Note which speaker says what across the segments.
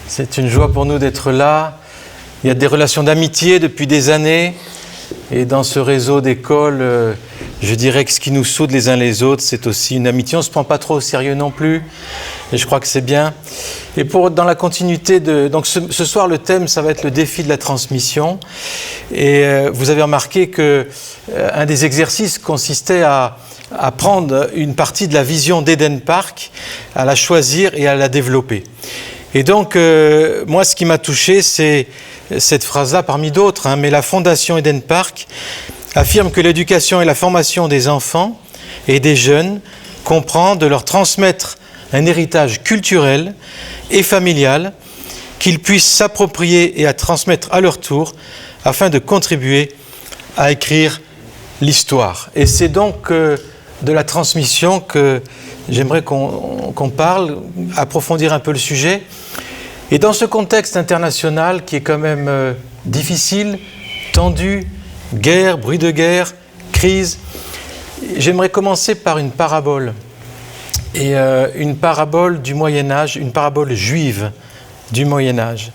Speaker 1: C'est une joie pour nous d'être là. Il y a des relations d'amitié depuis des années. Et dans ce réseau d'écoles, je dirais que ce qui nous soude les uns les autres, c'est aussi une amitié. On ne se prend pas trop au sérieux non plus. Et je crois que c'est bien. Et dans la continuité donc ce soir, le thème, ça va être le défi de la transmission. Et vous avez remarqué qu'un des exercices consistait à prendre une partie de la vision d'Eden Park, à la choisir et à la développer. Et donc, moi, ce qui m'a touché, c'est cette phrase-là parmi d'autres, mais la Fondation Eden Park affirme que l'éducation et la formation des enfants et des jeunes comprend de leur transmettre un héritage culturel et familial qu'ils puissent s'approprier et à transmettre à leur tour afin de contribuer à écrire l'histoire. Et c'est donc de la transmission que j'aimerais qu'on parle, approfondir un peu le sujet. Et dans ce contexte international qui est quand même difficile, tendu, guerre, bruit de guerre, crise, j'aimerais commencer par une parabole. Et une parabole du Moyen-Âge, une parabole juive du Moyen-Âge.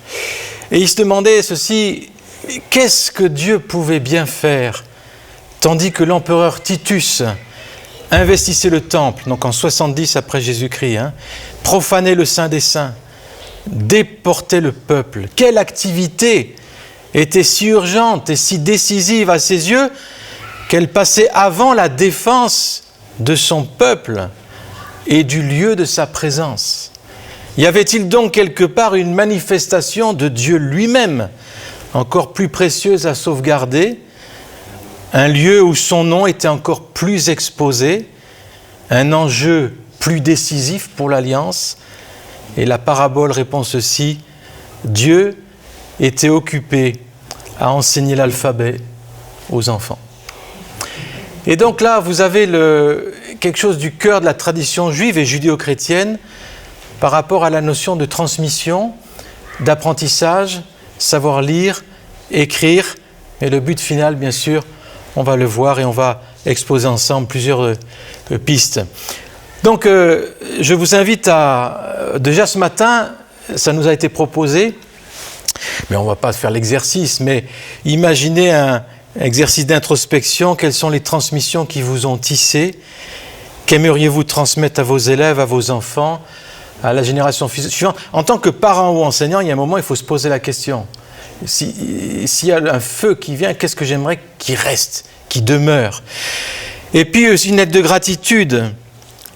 Speaker 1: Et il se demandait ceci, qu'est-ce que Dieu pouvait bien faire, tandis que l'empereur Titus investissait le temple, donc en 70 après Jésus-Christ, profanait le Saint des Saints, déportait le peuple. Quelle activité était si urgente et si décisive à ses yeux qu'elle passait avant la défense de son peuple et du lieu de sa présence. Y avait-il donc quelque part une manifestation de Dieu lui-même, encore plus précieuse à sauvegarder, un lieu où son nom était encore plus exposé, un enjeu plus décisif pour l'Alliance? Et la parabole répond ceci, Dieu était occupé à enseigner l'alphabet aux enfants. Et donc là, vous avez quelque chose du cœur de la tradition juive et judéo-chrétienne par rapport à la notion de transmission, d'apprentissage, savoir lire, écrire. Et le but final, bien sûr, on va le voir et on va exposer ensemble plusieurs pistes. Donc, je vous invite déjà ce matin, ça nous a été proposé, mais on ne va pas faire l'exercice, mais imaginez un exercice d'introspection, quelles sont les transmissions qui vous ont tissé, qu'aimeriez-vous transmettre à vos élèves, à vos enfants, à la génération suivante. En tant que parent ou enseignant, il y a un moment, il faut se poser la question. S'il y a un feu qui vient, qu'est-ce que j'aimerais qu'il reste, qu'il demeure? Et puis, une lettre de gratitude.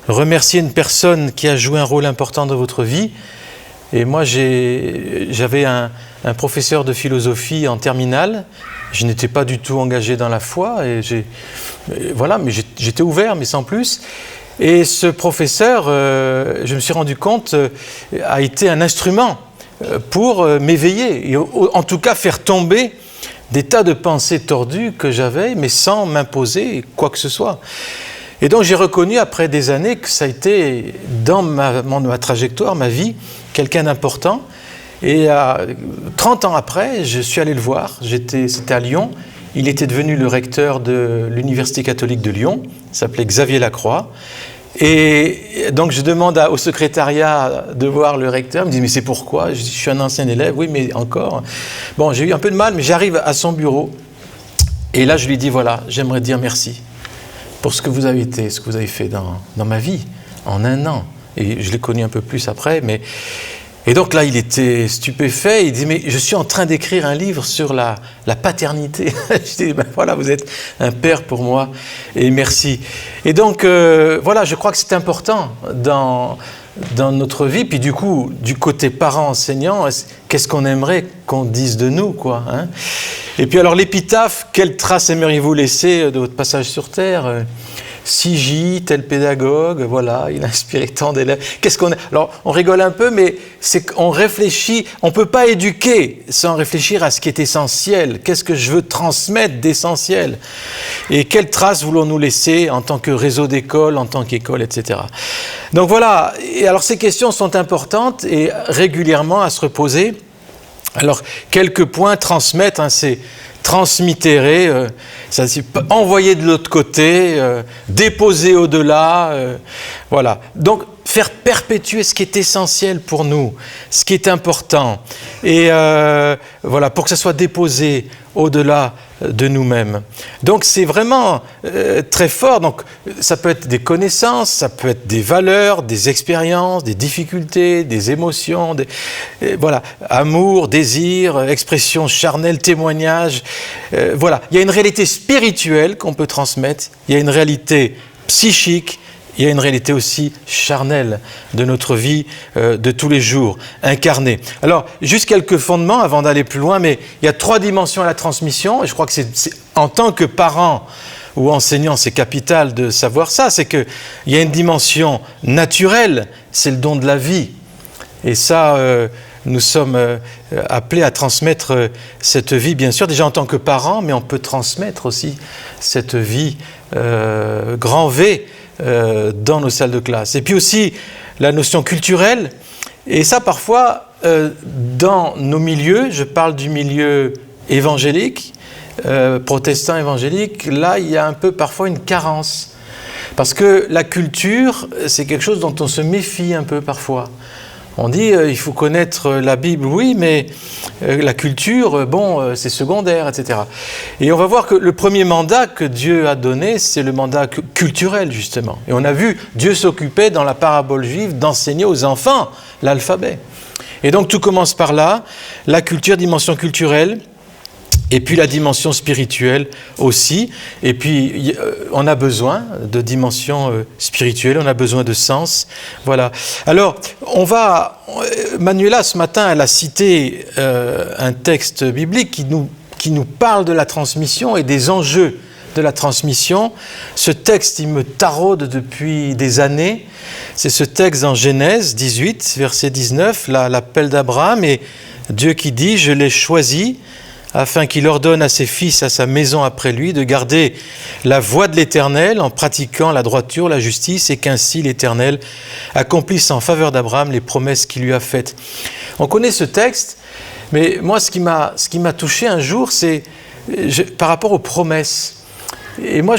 Speaker 1: Remercier une personne qui a joué un rôle important dans votre vie. Et moi, j'avais un professeur de philosophie en terminale. Je n'étais pas du tout engagé dans la foi. Mais j'étais ouvert, mais sans plus. Et ce professeur, je me suis rendu compte, a été un instrument pour m'éveiller. Et en tout cas, faire tomber des tas de pensées tordues que j'avais, mais sans m'imposer quoi que ce soit. Et donc j'ai reconnu après des années que ça a été dans ma trajectoire, ma vie, quelqu'un d'important. Et 30 ans après, je suis allé le voir, c'était à Lyon, il était devenu le recteur de l'Université catholique de Lyon, il s'appelait Xavier Lacroix. Et donc je demande au secrétariat de voir le recteur, il me dit « mais c'est pourquoi ?» Je dis « je suis un ancien élève, oui mais encore ». Bon, j'ai eu un peu de mal, mais j'arrive à son bureau. Et là je lui dis « voilà, j'aimerais dire merci ». Pour ce que vous avez été, ce que vous avez fait dans ma vie, en un an. Et je l'ai connu un peu plus après. Et donc là, il était stupéfait. Il dit, mais je suis en train d'écrire un livre sur la paternité. Je dis, voilà, vous êtes un père pour moi. Et merci. Et donc, voilà, je crois que c'est important dans notre vie. Puis du coup, du côté parent-enseignant, qu'est-ce qu'on aimerait qu'on dise de nous, quoi, Et puis alors l'épitaphe, quelle trace aimeriez-vous laisser de votre passage sur Terre? CJ, tel pédagogue, voilà, il a inspiré tant d'élèves. Qu'est-ce qu'on a? Alors on rigole un peu, mais c'est qu'on réfléchit, on ne peut pas éduquer sans réfléchir à ce qui est essentiel. Qu'est-ce que je veux transmettre d'essentiel? Et quelle trace voulons-nous laisser en tant que réseau d'école, en tant qu'école, etc. Donc voilà, et alors ces questions sont importantes et régulièrement à se reposer. Alors, quelques points, transmettre, c'est transmitter, ça c'est envoyer de l'autre côté, déposer au-delà, voilà. Donc, faire perpétuer ce qui est essentiel pour nous, ce qui est important, et voilà, pour que ça soit déposé au-delà de nous-mêmes. Donc c'est vraiment très fort. Donc ça peut être des connaissances, ça peut être des valeurs, des expériences, des difficultés, des émotions, voilà, amour, désir, expression charnelle, témoignage. Voilà, il y a une réalité spirituelle qu'on peut transmettre, il y a une réalité psychique, il y a une réalité aussi charnelle de notre vie de tous les jours, incarnée. Alors, juste quelques fondements avant d'aller plus loin, mais il y a 3 dimensions à la transmission, et je crois que c'est en tant que parent ou enseignant, c'est capital de savoir ça, c'est qu'il y a une dimension naturelle, c'est le don de la vie. Et ça, nous sommes appelés à transmettre cette vie, bien sûr, déjà en tant que parents, mais on peut transmettre aussi cette vie grand V, dans nos salles de classe. Et puis aussi la notion culturelle, et ça parfois dans nos milieux, je parle du milieu évangélique, protestant évangélique, là il y a un peu parfois une carence. Parce que la culture, c'est quelque chose dont on se méfie un peu parfois. On dit il faut connaître la Bible, oui, mais la culture, bon, c'est secondaire, etc. Et on va voir que le premier mandat que Dieu a donné, c'est le mandat culturel, justement. Et on a vu, Dieu s'occupait dans la parabole juive d'enseigner aux enfants l'alphabet. Et donc tout commence par là, la culture, dimension culturelle, et puis la dimension spirituelle aussi. Et puis on a besoin de dimension spirituelle, on a besoin de sens. Voilà. Alors, Manuela ce matin, elle a cité un texte biblique qui nous parle de la transmission et des enjeux de la transmission. Ce texte, il me taraude depuis des années. C'est ce texte en Genèse 18, verset 19, l'appel d'Abraham, et Dieu qui dit « Je l'ai choisi » afin qu'il ordonne à ses fils, à sa maison après lui, de garder la voie de l'Éternel en pratiquant la droiture, la justice, et qu'ainsi l'Éternel accomplisse en faveur d'Abraham les promesses qu'il lui a faites. On connaît ce texte, mais moi, ce qui m'a touché un jour, c'est par rapport aux promesses. Et moi,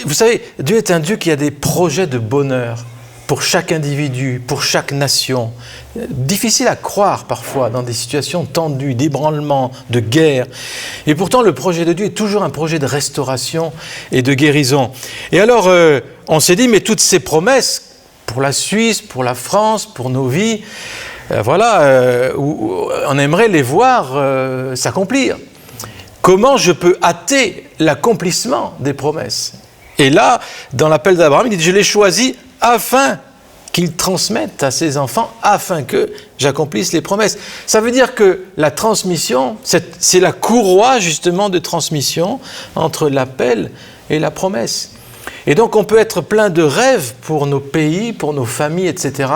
Speaker 1: vous savez, Dieu est un Dieu qui a des projets de bonheur pour chaque individu, pour chaque nation. Difficile à croire parfois dans des situations tendues, d'ébranlement, de guerre. Et pourtant, le projet de Dieu est toujours un projet de restauration et de guérison. Et alors, on s'est dit, mais toutes ces promesses, pour la Suisse, pour la France, pour nos vies, on aimerait les voir s'accomplir. Comment je peux hâter l'accomplissement des promesses? Et là, dans l'appel d'Abraham, il dit, je l'ai choisi afin qu'il transmette à ses enfants, afin que j'accomplisse les promesses. Ça veut dire que la transmission, c'est la courroie justement de transmission entre l'appel et la promesse. Et donc on peut être plein de rêves pour nos pays, pour nos familles, etc.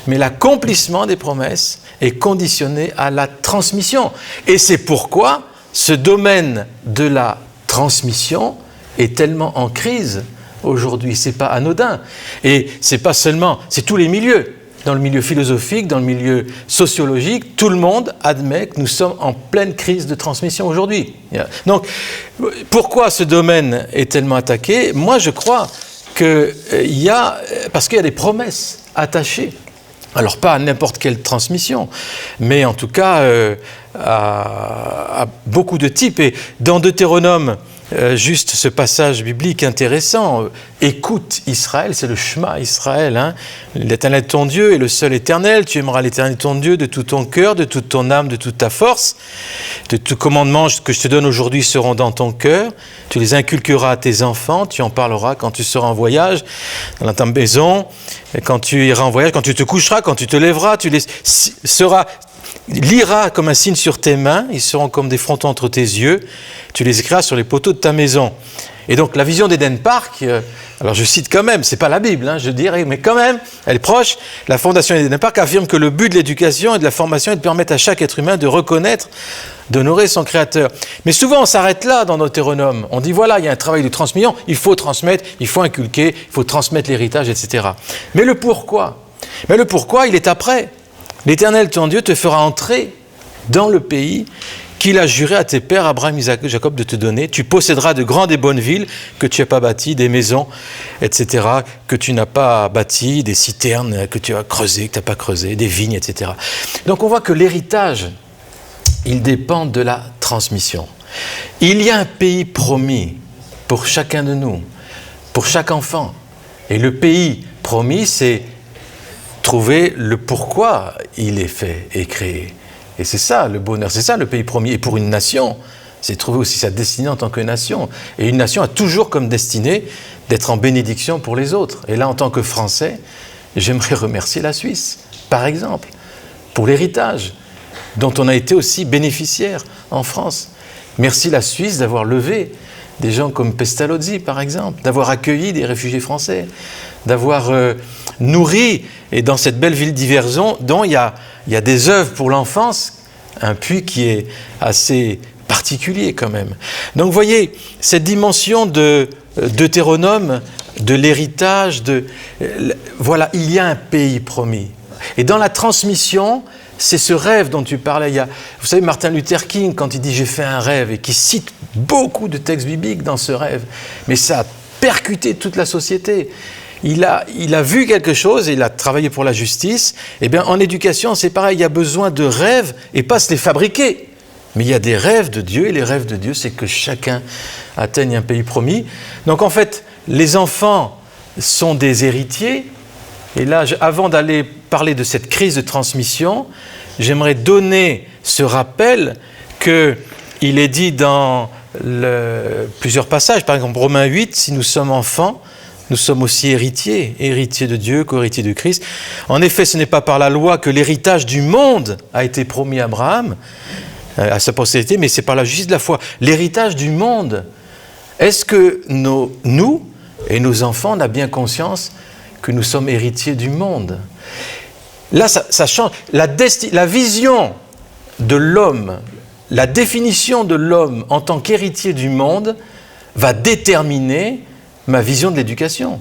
Speaker 1: Mais l'accomplissement des promesses est conditionné à la transmission. Et c'est pourquoi ce domaine de la transmission est tellement en crise aujourd'hui. C'est pas anodin. Et c'est pas seulement, c'est tous les milieux. Dans le milieu philosophique, dans le milieu sociologique, tout le monde admet que nous sommes en pleine crise de transmission aujourd'hui. Donc, pourquoi ce domaine est tellement attaqué? Moi, je crois parce qu'il y a des promesses attachées. Alors, pas à n'importe quelle transmission, mais en tout cas à beaucoup de types. Et dans Deutéronome, juste ce passage biblique intéressant, écoute Israël, c'est le Shema Israël, hein. L'Éternel ton Dieu est le seul éternel, tu aimeras l'Éternel ton Dieu de tout ton cœur, de toute ton âme, de toute ta force, de tous commandements que je te donne aujourd'hui seront dans ton cœur, tu les inculqueras à tes enfants, tu en parleras quand tu seras en voyage dans ta maison, quand tu iras en voyage, quand tu te coucheras, quand tu te lèveras, tu les liras comme un signe sur tes mains, ils seront comme des frontons entre tes yeux, tu les écriras sur les poteaux de ta maison. Et donc la vision d'Eden Park, alors je cite quand même, c'est pas la Bible, hein, je dirais, mais quand même, elle est proche. La fondation d'Eden Park affirme que le but de l'éducation et de la formation est de permettre à chaque être humain de reconnaître, d'honorer son Créateur. Mais souvent on s'arrête là dans Deutéronome. On dit voilà, il y a un travail de transmission, il faut transmettre, il faut inculquer, il faut transmettre l'héritage, etc. Mais le pourquoi, il est après. L'Éternel ton Dieu te fera entrer dans le pays qu'il a juré à tes pères, Abraham, Isaac et Jacob, de te donner. Tu posséderas de grandes et bonnes villes que tu n'as pas bâties, des maisons, etc., que tu n'as pas bâties, des citernes que tu as creusées, que tu n'as pas creusées, des vignes, etc. Donc on voit que l'héritage, il dépend de la transmission. Il y a un pays promis pour chacun de nous, pour chaque enfant. Et le pays promis, c'est trouver le pourquoi il est fait et créé. Et c'est ça le bonheur, c'est ça le pays promis. Et pour une nation, c'est trouver aussi sa destinée en tant que nation. Et une nation a toujours comme destinée d'être en bénédiction pour les autres. Et là, en tant que Français, j'aimerais remercier la Suisse, par exemple, pour l'héritage dont on a été aussi bénéficiaire en France. Merci la Suisse d'avoir levé des gens comme Pestalozzi, par exemple, d'avoir accueilli des réfugiés français, d'avoir nourri, et dans cette belle ville d'Yverzon, dont il y a des œuvres pour l'enfance, un puits qui est assez particulier quand même. Donc vous voyez, cette dimension de Deutéronome, de l'héritage, voilà, il y a un pays promis. Et dans la transmission, c'est ce rêve dont tu parlais. Vous savez, Martin Luther King, quand il dit « j'ai fait un rêve », et qui cite beaucoup de textes bibliques dans ce rêve, mais ça a percuté toute la société. Il a vu quelque chose et il a travaillé pour la justice. Eh bien, en éducation, c'est pareil, il y a besoin de rêves et pas se les fabriquer. Mais il y a des rêves de Dieu, et les rêves de Dieu, c'est que chacun atteigne un pays promis. Donc en fait, les enfants sont des héritiers. Et là, avant d'aller parler de cette crise de transmission, j'aimerais donner ce rappel qu'il est dit dans plusieurs passages. Par exemple, Romains 8, si nous sommes enfants, nous sommes aussi héritiers de Dieu, co-héritiers de Christ. En effet, ce n'est pas par la loi que l'héritage du monde a été promis à Abraham, à sa postérité, mais c'est par la justice de la foi. L'héritage du monde. Est-ce que nous et nos enfants, on a bien conscience que nous sommes héritiers du monde? Là, ça change. La vision de l'homme, la définition de l'homme en tant qu'héritier du monde va déterminer ma vision de l'éducation.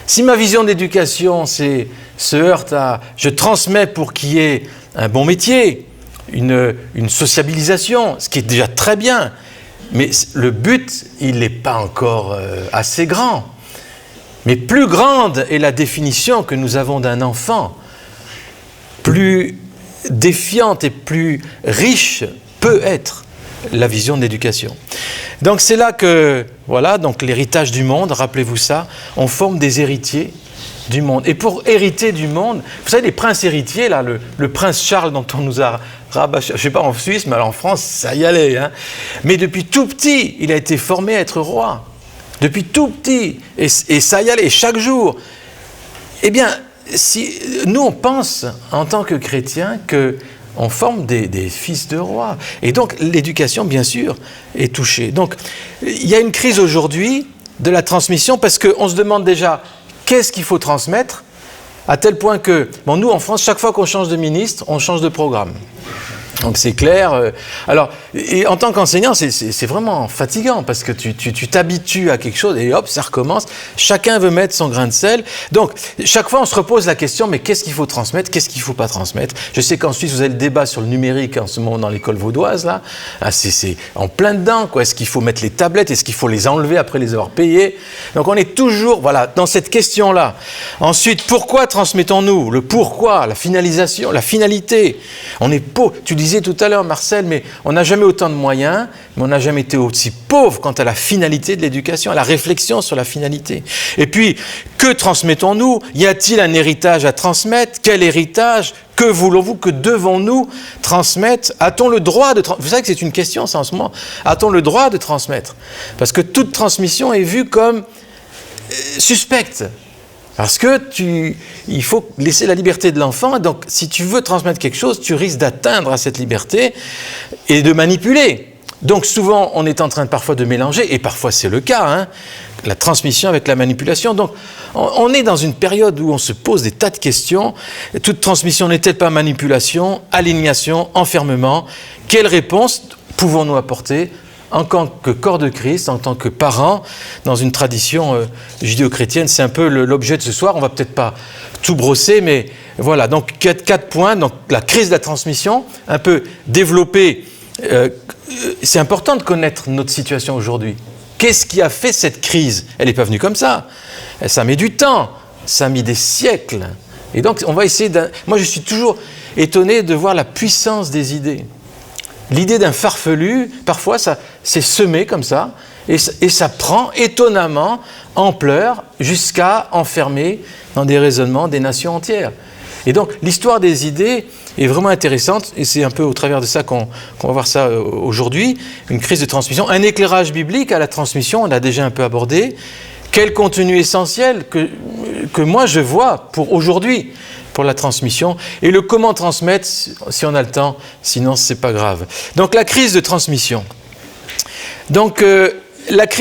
Speaker 1: Si ma vision de l'éducation se heurte à « je transmets pour qu'il y ait un bon métier », une sociabilisation, ce qui est déjà très bien, mais le but, il n'est pas encore assez grand. Mais plus grande est la définition que nous avons d'un enfant, plus défiante et plus riche peut être la vision de l'éducation. Donc c'est là que, voilà, donc l'héritage du monde, rappelez-vous ça, on forme des héritiers du monde. Et pour hériter du monde, vous savez, les princes héritiers, là, le prince Charles dont on nous a rabâché, je ne sais pas en Suisse, mais alors en France, ça y allait. Hein. Mais depuis tout petit, il a été formé à être roi. Depuis tout petit, et ça y allait, chaque jour. Eh bien, si nous on pense, en tant que chrétiens, qu'on forme des fils de rois. Et donc, l'éducation, bien sûr, est touchée. Donc, il y a une crise aujourd'hui de la transmission, parce qu'on se demande déjà, qu'est-ce qu'il faut transmettre? À tel point que, bon, nous, en France, chaque fois qu'on change de ministre, on change de programme. Donc c'est clair. Alors, et en tant qu'enseignant, c'est vraiment fatigant parce que tu t'habitues à quelque chose et hop, ça recommence. Chacun veut mettre son grain de sel. Donc, chaque fois, on se repose la question, mais qu'est-ce qu'il faut transmettre? Qu'est-ce qu'il ne faut pas transmettre? Je sais qu'en Suisse, vous avez le débat sur le numérique en ce moment dans l'école vaudoise, là. Ah, c'est en plein dedans, quoi. Est-ce qu'il faut mettre les tablettes? Est-ce qu'il faut les enlever après les avoir payées? Donc, on est toujours, voilà, dans cette question-là. Ensuite, pourquoi transmettons-nous? Le pourquoi, la finalisation, la finalité. On est pauvre. Tu disais tout à l'heure, Marcel, mais on n'a jamais autant de moyens, mais on n'a jamais été aussi pauvre quant à la finalité de l'éducation, à la réflexion sur la finalité. Et puis, que transmettons-nous? Y a-t-il un héritage à transmettre? Quel héritage? Que voulons-vous? Que devons-nous transmettre? A-t-on le droit de transmettre? Vous savez que c'est une question, ça, en ce moment. A-t-on le droit de transmettre? Parce que toute transmission est vue comme suspecte. Parce que il faut laisser la liberté de l'enfant. Donc, si tu veux transmettre quelque chose, tu risques d'atteindre à cette liberté et de manipuler. Donc, souvent, on est en train parfois de mélanger, et parfois c'est le cas, hein, la transmission avec la manipulation. Donc, on est dans une période où on se pose des tas de questions. Toute transmission n'est-elle pas manipulation, aliénation, enfermement? Quelle réponse pouvons-nous apporter en tant que corps de Christ, en tant que parents, dans une tradition judéo-chrétienne? C'est un peu l'objet de ce soir. On ne va peut-être pas tout brosser, mais voilà. Donc, quatre points. Donc, la crise de la transmission, un peu développer c'est important de connaître notre situation aujourd'hui. Qu'est-ce qui a fait cette crise? Elle n'est pas venue comme ça. Ça met du temps, ça a mis des siècles. Et donc, on va essayer Moi, je suis toujours étonné de voir la puissance des idées. L'idée d'un farfelu, parfois, c'est semé comme ça, et ça prend étonnamment ampleur jusqu'à enfermer dans des raisonnements des nations entières. Et donc, l'histoire des idées est vraiment intéressante, et c'est un peu au travers de ça qu'on va voir ça aujourd'hui, une crise de transmission, un éclairage biblique à la transmission, on l'a déjà un peu abordé. Quel contenu essentiel que moi je vois pour aujourd'hui, pour la transmission, et le comment transmettre si on a le temps, sinon c'est pas grave. Donc la crise de transmission. Donc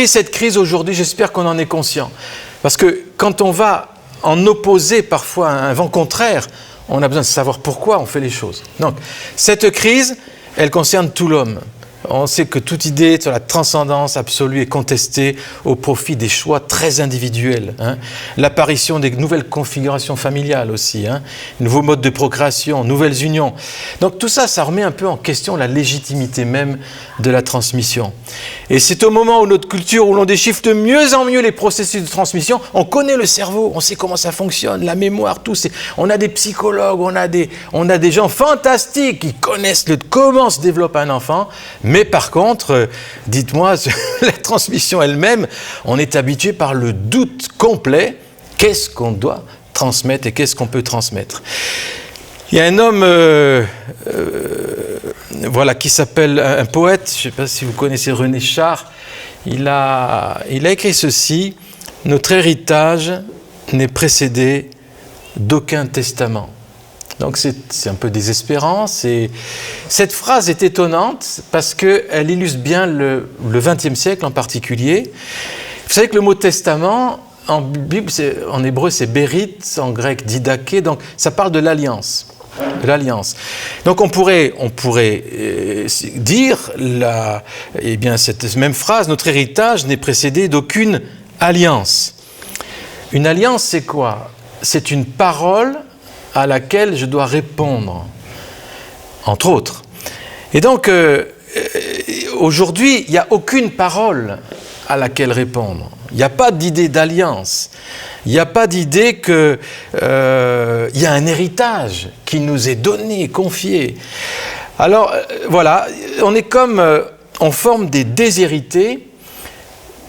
Speaker 1: cette crise aujourd'hui, j'espère qu'on en est conscient. Parce que quand on va en opposer parfois à un vent contraire, on a besoin de savoir pourquoi on fait les choses. Donc cette crise, elle concerne tout l'homme. On sait que toute idée sur la transcendance absolue est contestée au profit des choix très individuels. L'apparition des nouvelles configurations familiales aussi, nouveaux modes de procréation, nouvelles unions. Donc tout ça, ça remet un peu en question la légitimité même de la transmission. Et c'est au moment où notre culture, où l'on déchiffre de mieux en mieux les processus de transmission, on connaît le cerveau, on sait comment ça fonctionne, la mémoire, tout. On a des psychologues, on a des gens fantastiques qui connaissent comment se développe un enfant. Mais par contre, dites-moi, la transmission elle-même, on est habitué par le doute complet. Qu'est-ce qu'on doit transmettre et qu'est-ce qu'on peut transmettre? Il y a un homme qui s'appelle un poète, je ne sais pas si vous connaissez René Char, il a écrit ceci: « Notre héritage n'est précédé d'aucun testament ». Donc c'est un peu désespérant. Cette phrase est étonnante parce qu'elle illustre bien le XXe siècle en particulier. Vous savez que le mot testament, en Bible, en hébreu c'est bérith, en grec didaké, donc ça parle de l'alliance. Donc on pourrait dire cette même phrase: notre héritage n'est précédé d'aucune alliance. Une alliance, c'est quoi? C'est une parole à laquelle je dois répondre, entre autres. Et donc, aujourd'hui, il n'y a aucune parole à laquelle répondre. Il n'y a pas d'idée d'alliance. Il n'y a pas d'idée qu'il y a un héritage qui nous est donné, confié. Alors, on est on forme des déshérités,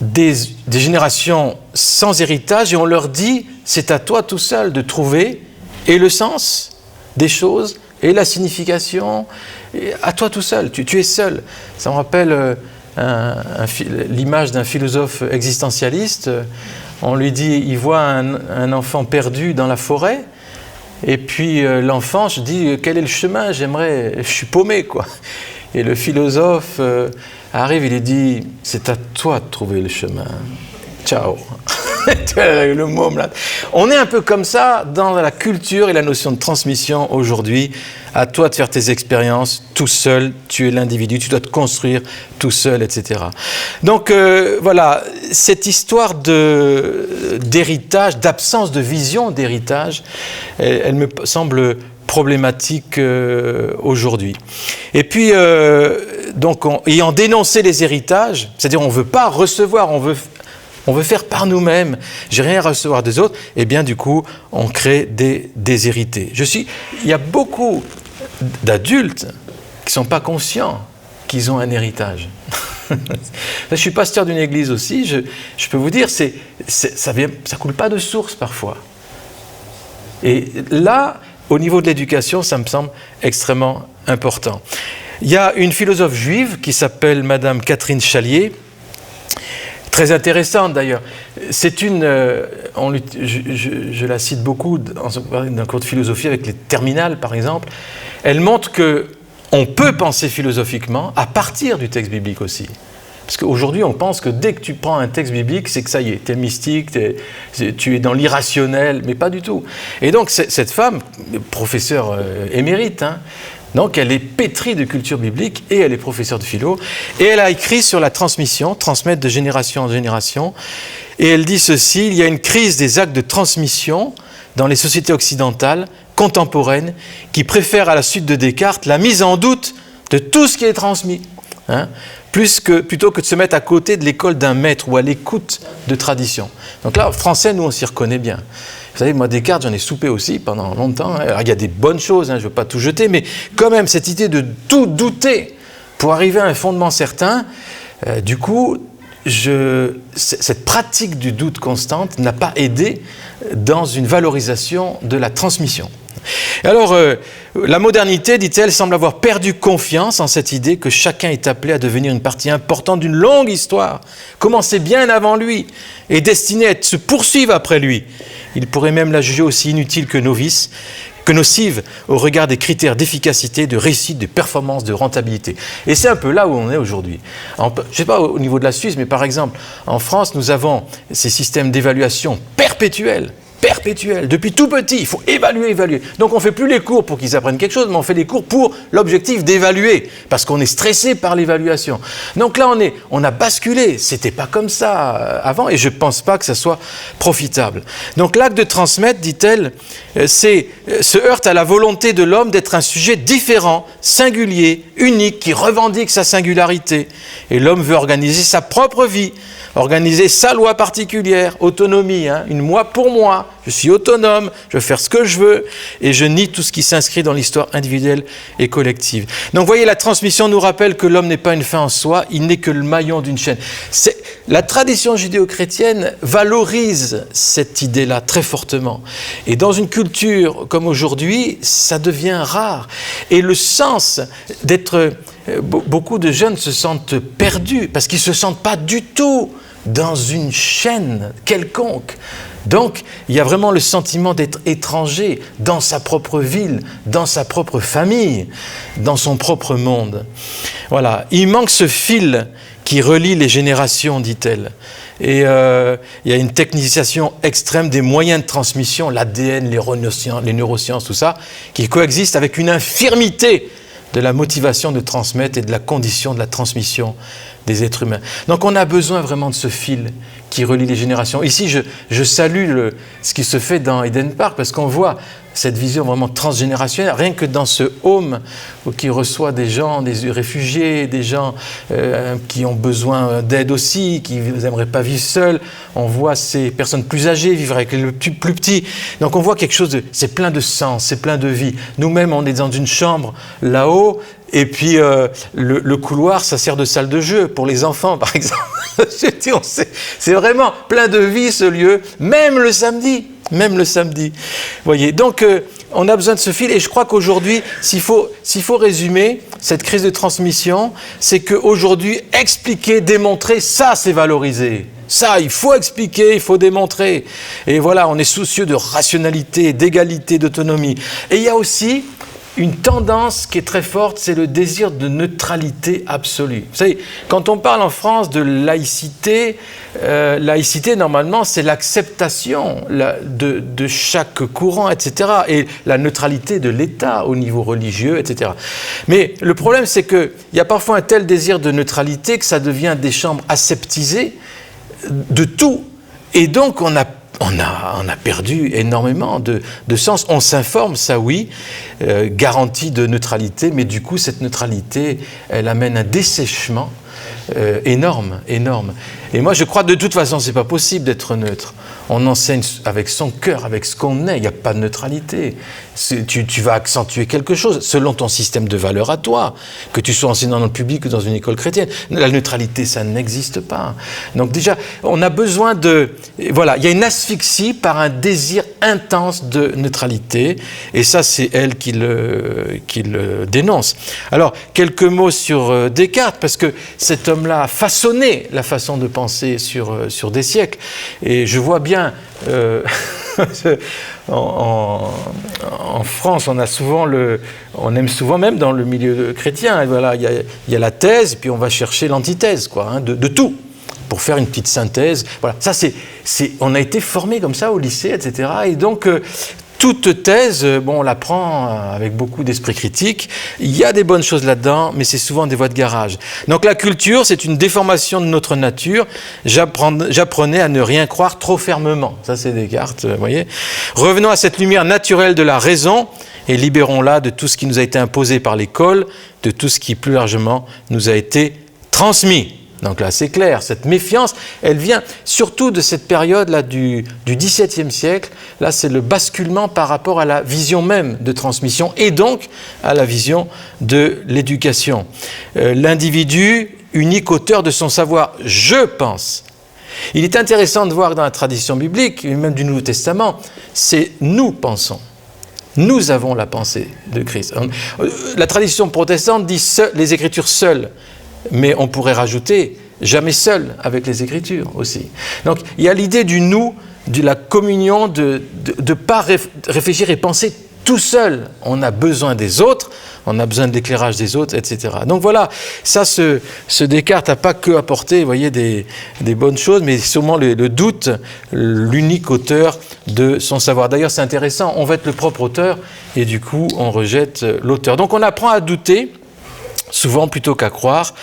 Speaker 1: des générations sans héritage, et on leur dit, c'est à toi tout seul de trouver et le sens des choses, et la signification, et à toi tout seul, tu es seul. Ça me rappelle l'image d'un philosophe existentialiste. On lui dit, il voit un enfant perdu dans la forêt, et puis l'enfant, je dis, quel est le chemin? Je suis paumé, quoi. Et le philosophe arrive, il lui dit, c'est à toi de trouver le chemin. Ciao. Le môme là. On est un peu comme ça dans la culture et la notion de transmission aujourd'hui. À toi de faire tes expériences tout seul, tu es l'individu, tu dois te construire tout seul, etc. Donc cette histoire d'héritage, d'absence de vision d'héritage, elle me semble problématique aujourd'hui. Et puis, ayant dénoncé les héritages, c'est-à-dire on ne veut pas recevoir, on veut faire par nous-mêmes, j'ai rien à recevoir des autres, et bien du coup, on crée des déshérités. Il y a beaucoup d'adultes qui ne sont pas conscients qu'ils ont un héritage. Je suis pasteur d'une église aussi, je peux vous dire, ça coule pas de source parfois. Et là, au niveau de l'éducation, ça me semble extrêmement important. Il y a une philosophe juive qui s'appelle Madame Catherine Chalier, très intéressante d'ailleurs. C'est je la cite beaucoup dans cours de philosophie avec les terminales par exemple. Elle montre qu'on peut penser philosophiquement à partir du texte biblique aussi. Parce qu'aujourd'hui, on pense que dès que tu prends un texte biblique, c'est que ça y est, tu es mystique, tu es dans l'irrationnel, mais pas du tout. Et donc, cette femme, professeure émérite, donc elle est pétrie de culture biblique et elle est professeure de philo. Et elle a écrit sur la transmission, transmettre de génération en génération. Et elle dit ceci: il y a une crise des actes de transmission dans les sociétés occidentales contemporaines qui préfèrent à la suite de Descartes la mise en doute de tout ce qui est transmis, hein, plutôt que de se mettre à côté de l'école d'un maître ou à l'écoute de tradition. Donc là, français, nous, on s'y reconnaît bien. Vous savez, moi, Descartes, j'en ai soupé aussi pendant longtemps. Alors, il y a des bonnes choses, hein, je ne veux pas tout jeter, mais quand même, cette idée de tout douter pour arriver à un fondement certain, du coup, cette pratique du doute constante n'a pas aidé dans une valorisation de la transmission. Alors, la modernité, dit-elle, semble avoir perdu confiance en cette idée que chacun est appelé à devenir une partie importante d'une longue histoire, commencée bien avant lui et destinée à se poursuivre après lui. Il pourrait même la juger aussi inutile que nocive au regard des critères d'efficacité, de réussite, de performance, de rentabilité. Et c'est un peu là où on est aujourd'hui. Je ne sais pas au niveau de la Suisse, mais par exemple, en France, nous avons ces systèmes d'évaluation perpétuels. Depuis tout petit, il faut évaluer. Donc on ne fait plus les cours pour qu'ils apprennent quelque chose, mais on fait les cours pour l'objectif d'évaluer, parce qu'on est stressé par l'évaluation. Donc là, on a basculé. C'était pas comme ça avant, et je ne pense pas que ça soit profitable. Donc l'acte de transmettre, dit-elle, se heurte à la volonté de l'homme d'être un sujet différent, singulier, unique, qui revendique sa singularité. Et l'homme veut organiser sa propre vie, organiser sa loi particulière, autonomie, hein, une moi pour moi, je suis autonome, je veux faire ce que je veux, et je nie tout ce qui s'inscrit dans l'histoire individuelle et collective. Donc vous voyez, la transmission nous rappelle que l'homme n'est pas une fin en soi, il n'est que le maillon d'une chaîne. La tradition judéo-chrétienne valorise cette idée-là très fortement. Et dans une culture comme aujourd'hui, ça devient rare. Et le sens d'être... Beaucoup de jeunes se sentent perdus parce qu'ils ne se sentent pas du tout dans une chaîne quelconque. Donc, il y a vraiment le sentiment d'être étranger dans sa propre ville, dans sa propre famille, dans son propre monde. Voilà, il manque ce fil qui relie les générations, dit-elle. Et il y a une technicisation extrême des moyens de transmission, l'ADN, les neurosciences, tout ça, qui coexistent avec une infirmité de la motivation de transmettre et de la condition de la transmission des êtres humains. Donc on a besoin vraiment de ce fil qui relie les générations. Ici, je salue ce qui se fait dans Eden Park, parce qu'on voit cette vision vraiment transgénérationnelle, rien que dans ce home qui reçoit des gens, des réfugiés, des gens qui ont besoin d'aide aussi, qui n'aimeraient pas vivre seuls. On voit ces personnes plus âgées vivre avec les plus petits. Donc on voit quelque chose c'est plein de sens, c'est plein de vie. Nous-mêmes, on est dans une chambre là-haut, et puis le couloir, ça sert de salle de jeu pour les enfants, par exemple. C'est vraiment plein de vie, ce lieu, même le samedi. Voyez, donc on a besoin de ce fil, et je crois qu'aujourd'hui, s'il faut résumer cette crise de transmission, c'est qu'aujourd'hui, expliquer, démontrer, ça c'est valorisé. Ça, il faut expliquer, il faut démontrer. Et voilà, on est soucieux de rationalité, d'égalité, d'autonomie. Et il y a aussi une tendance qui est très forte, c'est le désir de neutralité absolue. Vous savez, quand on parle en France de laïcité, normalement, c'est l'acceptation de chaque courant, etc. Et la neutralité de l'État au niveau religieux, etc. Mais le problème, c'est qu'il y a parfois un tel désir de neutralité que ça devient des chambres aseptisées de tout. Et donc, on a perdu énormément de sens. On s'informe, ça oui, garantie de neutralité, mais du coup, cette neutralité, elle amène un dessèchement énorme. Et moi, je crois de toute façon, c'est pas possible d'être neutre. On enseigne avec son cœur, avec ce qu'on est. Il n'y a pas de neutralité. Tu vas accentuer quelque chose selon ton système de valeurs à toi, que tu sois enseignant dans le public ou dans une école chrétienne. La neutralité, ça n'existe pas. Donc déjà, on a besoin voilà, il y a une asphyxie par un désir intense de neutralité, et ça, c'est elle qui le dénonce. Alors, quelques mots sur Descartes, parce que cet homme-là a façonné la façon de penser sur des siècles, et je vois bien en France, on aime souvent, même dans le milieu chrétien, voilà, il y a la thèse, puis on va chercher l'antithèse, quoi, hein, de tout, pour faire une petite synthèse. Voilà, ça on a été formé comme ça au lycée, etc. Et donc toute thèse, bon, on la prend avec beaucoup d'esprit critique. Il y a des bonnes choses là-dedans, mais c'est souvent des voies de garage. Donc la culture, c'est une déformation de notre nature. J'apprenais à ne rien croire trop fermement. Ça, c'est Descartes, vous voyez. Revenons à cette lumière naturelle de la raison et libérons-la de tout ce qui nous a été imposé par l'école, de tout ce qui, plus largement, nous a été transmis. Donc là, c'est clair, cette méfiance, elle vient surtout de cette période-là du XVIIe siècle. Là, c'est le basculement par rapport à la vision même de transmission et donc à la vision de l'éducation. L'individu, unique auteur de son savoir, je pense. Il est intéressant de voir dans la tradition biblique, et même du Nouveau Testament, c'est nous pensons. Nous avons la pensée de Christ. La tradition protestante dit les Écritures seules. Mais on pourrait rajouter jamais seul avec les Écritures aussi. Donc il y a l'idée du nous, de la communion, de ne pas réfléchir et penser tout seul. On a besoin des autres, on a besoin de l'éclairage des autres, etc. Donc voilà, ça, ce Descartes n'a pas que apporté, vous voyez, des bonnes choses, mais sûrement le doute, l'unique auteur de son savoir. D'ailleurs, c'est intéressant, on veut être le propre auteur et du coup, on rejette l'auteur. Donc on apprend à douter, souvent plutôt qu'à croire.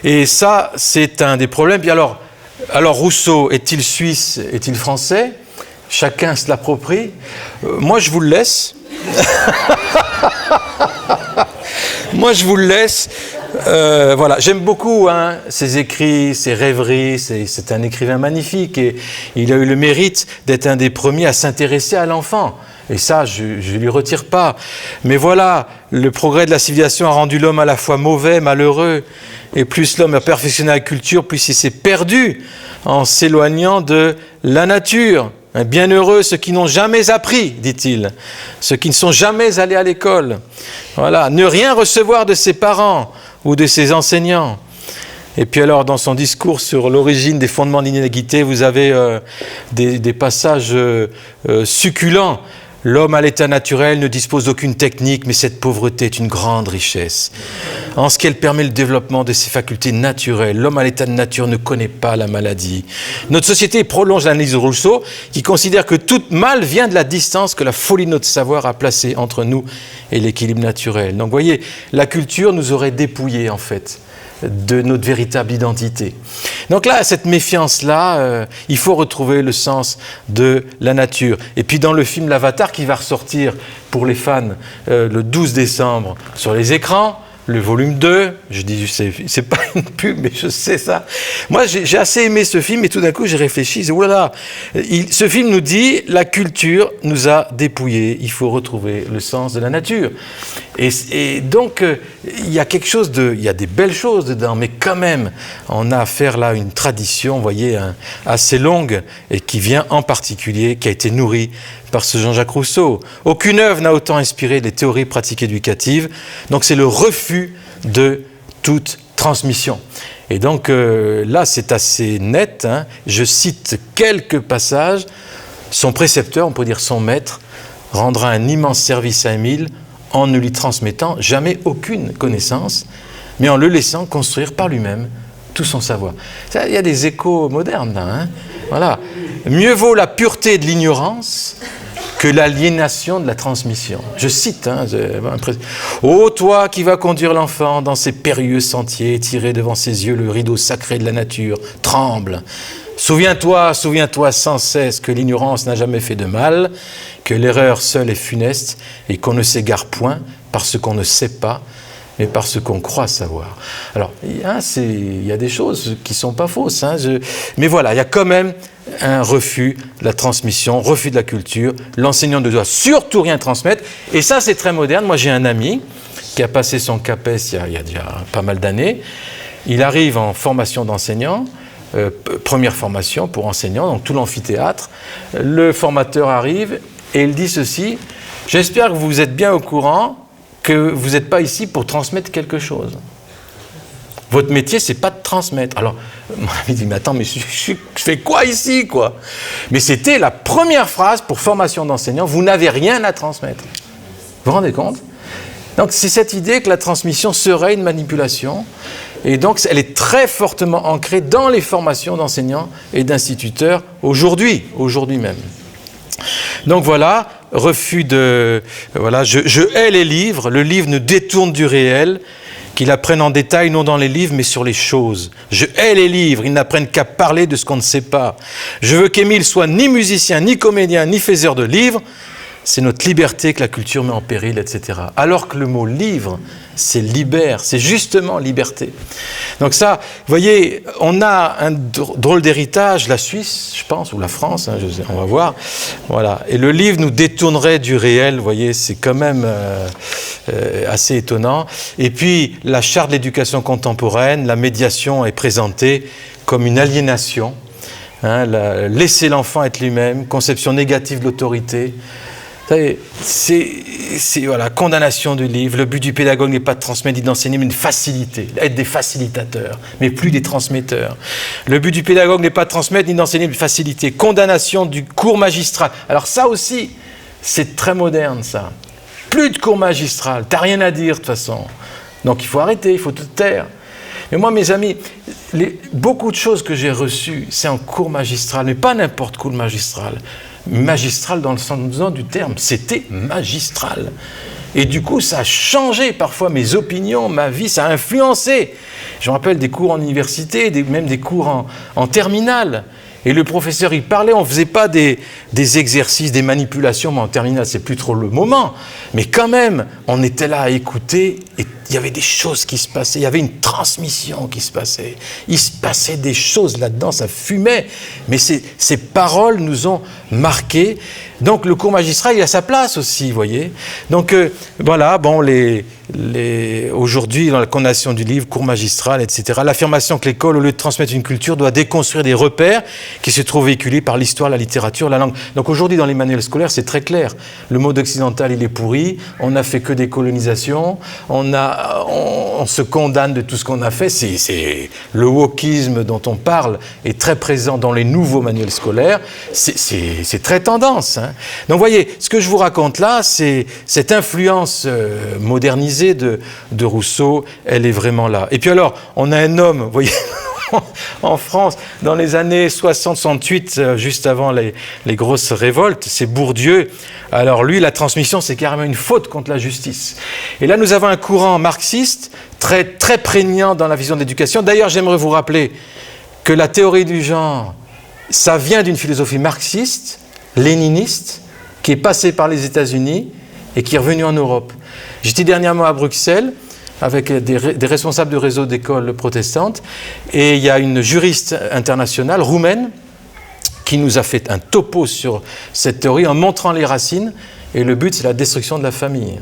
Speaker 1: Et ça, c'est un des problèmes. Puis alors Rousseau, est-il suisse, est-il français? Chacun se l'approprie. Moi, je vous le laisse. Moi, je vous le laisse. Voilà, j'aime beaucoup ses écrits, ses rêveries. C'est un écrivain magnifique et il a eu le mérite d'être un des premiers à s'intéresser à l'enfant. Et ça, je ne lui retire pas. Mais voilà, le progrès de la civilisation a rendu l'homme à la fois mauvais, malheureux. Et plus l'homme a perfectionné la culture, plus il s'est perdu en s'éloignant de la nature. Bienheureux ceux qui n'ont jamais appris, dit-il. Ceux qui ne sont jamais allés à l'école. Voilà, ne rien recevoir de ses parents ou de ses enseignants. Et puis alors, dans son discours sur l'origine des fondements de l'inégalité, vous avez des passages succulents. L'homme à l'état naturel ne dispose d'aucune technique, mais cette pauvreté est une grande richesse. En ce qu'elle permet le développement de ses facultés naturelles, l'homme à l'état de nature ne connaît pas la maladie. Notre société prolonge l'analyse de Rousseau, qui considère que tout mal vient de la distance que la folie de notre savoir a placée entre nous et l'équilibre naturel. Donc vous voyez, la culture nous aurait dépouillés en fait de notre véritable identité. Donc là, cette méfiance-là, il faut retrouver le sens de la nature. Et puis dans le film L'Avatar qui va ressortir pour les fans le 12 décembre sur les écrans, le volume 2, je dis, c'est pas une pub, mais je sais ça. Moi, j'ai assez aimé ce film, et tout d'un coup, j'ai réfléchi, j'ai dit, oulala, ce film nous dit, la culture nous a dépouillés, il faut retrouver le sens de la nature. Et donc, il y a quelque chose il y a des belles choses dedans, mais quand même, on a affaire là à une tradition, vous voyez, assez longue, et qui vient en particulier, qui a été nourrie par ce Jean-Jacques Rousseau. Aucune œuvre n'a autant inspiré les théories pratiques éducatives, donc c'est le refus de toute transmission. Et donc là, c'est assez net, je cite quelques passages. Son précepteur, on peut dire son maître, rendra un immense service à Émile en ne lui transmettant jamais aucune connaissance, mais en le laissant construire par lui-même tout son savoir. Il y a des échos modernes là. Voilà. Mieux vaut la pureté de l'ignorance que l'aliénation de la transmission. Je cite, ô toi qui vas conduire l'enfant dans ces périlleux sentiers, tirer devant ses yeux le rideau sacré de la nature, tremble. Souviens-toi sans cesse que l'ignorance n'a jamais fait de mal, que l'erreur seule est funeste et qu'on ne s'égare point parce qu'on ne sait pas, mais parce qu'on croit savoir. Alors, il y a des choses qui ne sont pas fausses, mais voilà, il y a quand même un refus de la transmission, refus de la culture. L'enseignant ne doit surtout rien transmettre, et ça, c'est très moderne. Moi, j'ai un ami qui a passé son CAPES il y a déjà pas mal d'années. Il arrive en formation d'enseignant, première formation pour enseignant, donc tout l'amphithéâtre. Le formateur arrive et il dit ceci: « J'espère que vous êtes bien au courant que vous n'êtes pas ici pour transmettre quelque chose. Votre métier, c'est pas de transmettre. » Alors, mon ami dit, mais attends, mais je fais quoi ici, quoi? Mais c'était la première phrase pour formation d'enseignant, vous n'avez rien à transmettre. Vous vous rendez compte? Donc, c'est cette idée que la transmission serait une manipulation, et donc, elle est très fortement ancrée dans les formations d'enseignants et d'instituteurs aujourd'hui même. Donc voilà, refus de... Voilà, je hais les livres, le livre nous détourne du réel, qu'ils apprennent en détail, non dans les livres, mais sur les choses. Je hais les livres, ils n'apprennent qu'à parler de ce qu'on ne sait pas. Je veux qu'Émile soit ni musicien, ni comédien, ni faiseur de livres. C'est notre liberté que la culture met en péril, etc. Alors que le mot « livre », c'est « libère », c'est justement « liberté ». Donc ça, vous voyez, on a un drôle d'héritage, la Suisse, je pense, ou la France, hein, on va voir. Voilà. Et le livre nous détournerait du réel, vous voyez, c'est quand même assez étonnant. Et puis, la charte de l'éducation contemporaine, la médiation est présentée comme une aliénation. Hein, laisser l'enfant être lui-même, conception négative de l'autorité. C'est voilà, condamnation du livre. Le but du pédagogue n'est pas de transmettre, d'enseigner, mais de faciliter, être des facilitateurs, mais plus des transmetteurs. Le but du pédagogue n'est pas de transmettre, ni d'enseigner, mais de faciliter. Condamnation du cours magistral. Alors ça aussi, c'est très moderne, ça. Plus de cours magistral, t'as rien à dire de toute façon. Donc il faut arrêter, il faut tout taire. Mais moi, mes amis, beaucoup de choses que j'ai reçues, c'est en cours magistral, mais pas n'importe cours magistral. Magistral dans le sens du terme, c'était magistral. Et du coup, ça a changé parfois mes opinions, ma vie, ça a influencé. Je me rappelle des cours en université, même des cours en terminale. Et le professeur, il parlait, on ne faisait pas des exercices, des manipulations, mais en terminale, c'est plus trop le moment. Mais quand même, on était là à écouter, et il y avait des choses qui se passaient, il y avait une transmission qui se passait. Il se passait des choses là-dedans, ça fumait. Mais ces paroles nous ont marqués. Donc le cours magistral, il a sa place aussi, vous voyez. Donc voilà, bon, aujourd'hui, dans la condamnation du livre, cours magistral, etc., l'affirmation que l'école, au lieu de transmettre une culture, doit déconstruire des repères qui se trouvent véhiculés par l'histoire, la littérature, la langue. Donc aujourd'hui, dans les manuels scolaires, c'est très clair. Le mode occidental, il est pourri, on n'a fait que des colonisations, on se condamne de tout ce qu'on a fait. C'est le wokisme dont on parle est très présent dans les nouveaux manuels scolaires. C'est très tendance. Hein. Donc, vous voyez, ce que je vous raconte là, c'est cette influence modernisée de Rousseau, elle est vraiment là. Et puis alors, on a un homme, vous voyez, en France, dans les années 60-68, juste avant les grosses révoltes, c'est Bourdieu. Alors lui, la transmission, c'est carrément une faute contre la justice. Et là, nous avons un courant marxiste très, très prégnant dans la vision de l'éducation. D'ailleurs, j'aimerais vous rappeler que la théorie du genre, ça vient d'une philosophie marxiste, léniniste, qui est passée par les États-Unis et qui est revenue en Europe. J'étais dernièrement à Bruxelles avec des responsables de réseau d'écoles protestantes, et il y a une juriste internationale roumaine qui nous a fait un topo sur cette théorie en montrant les racines, et le but, c'est la destruction de la famille.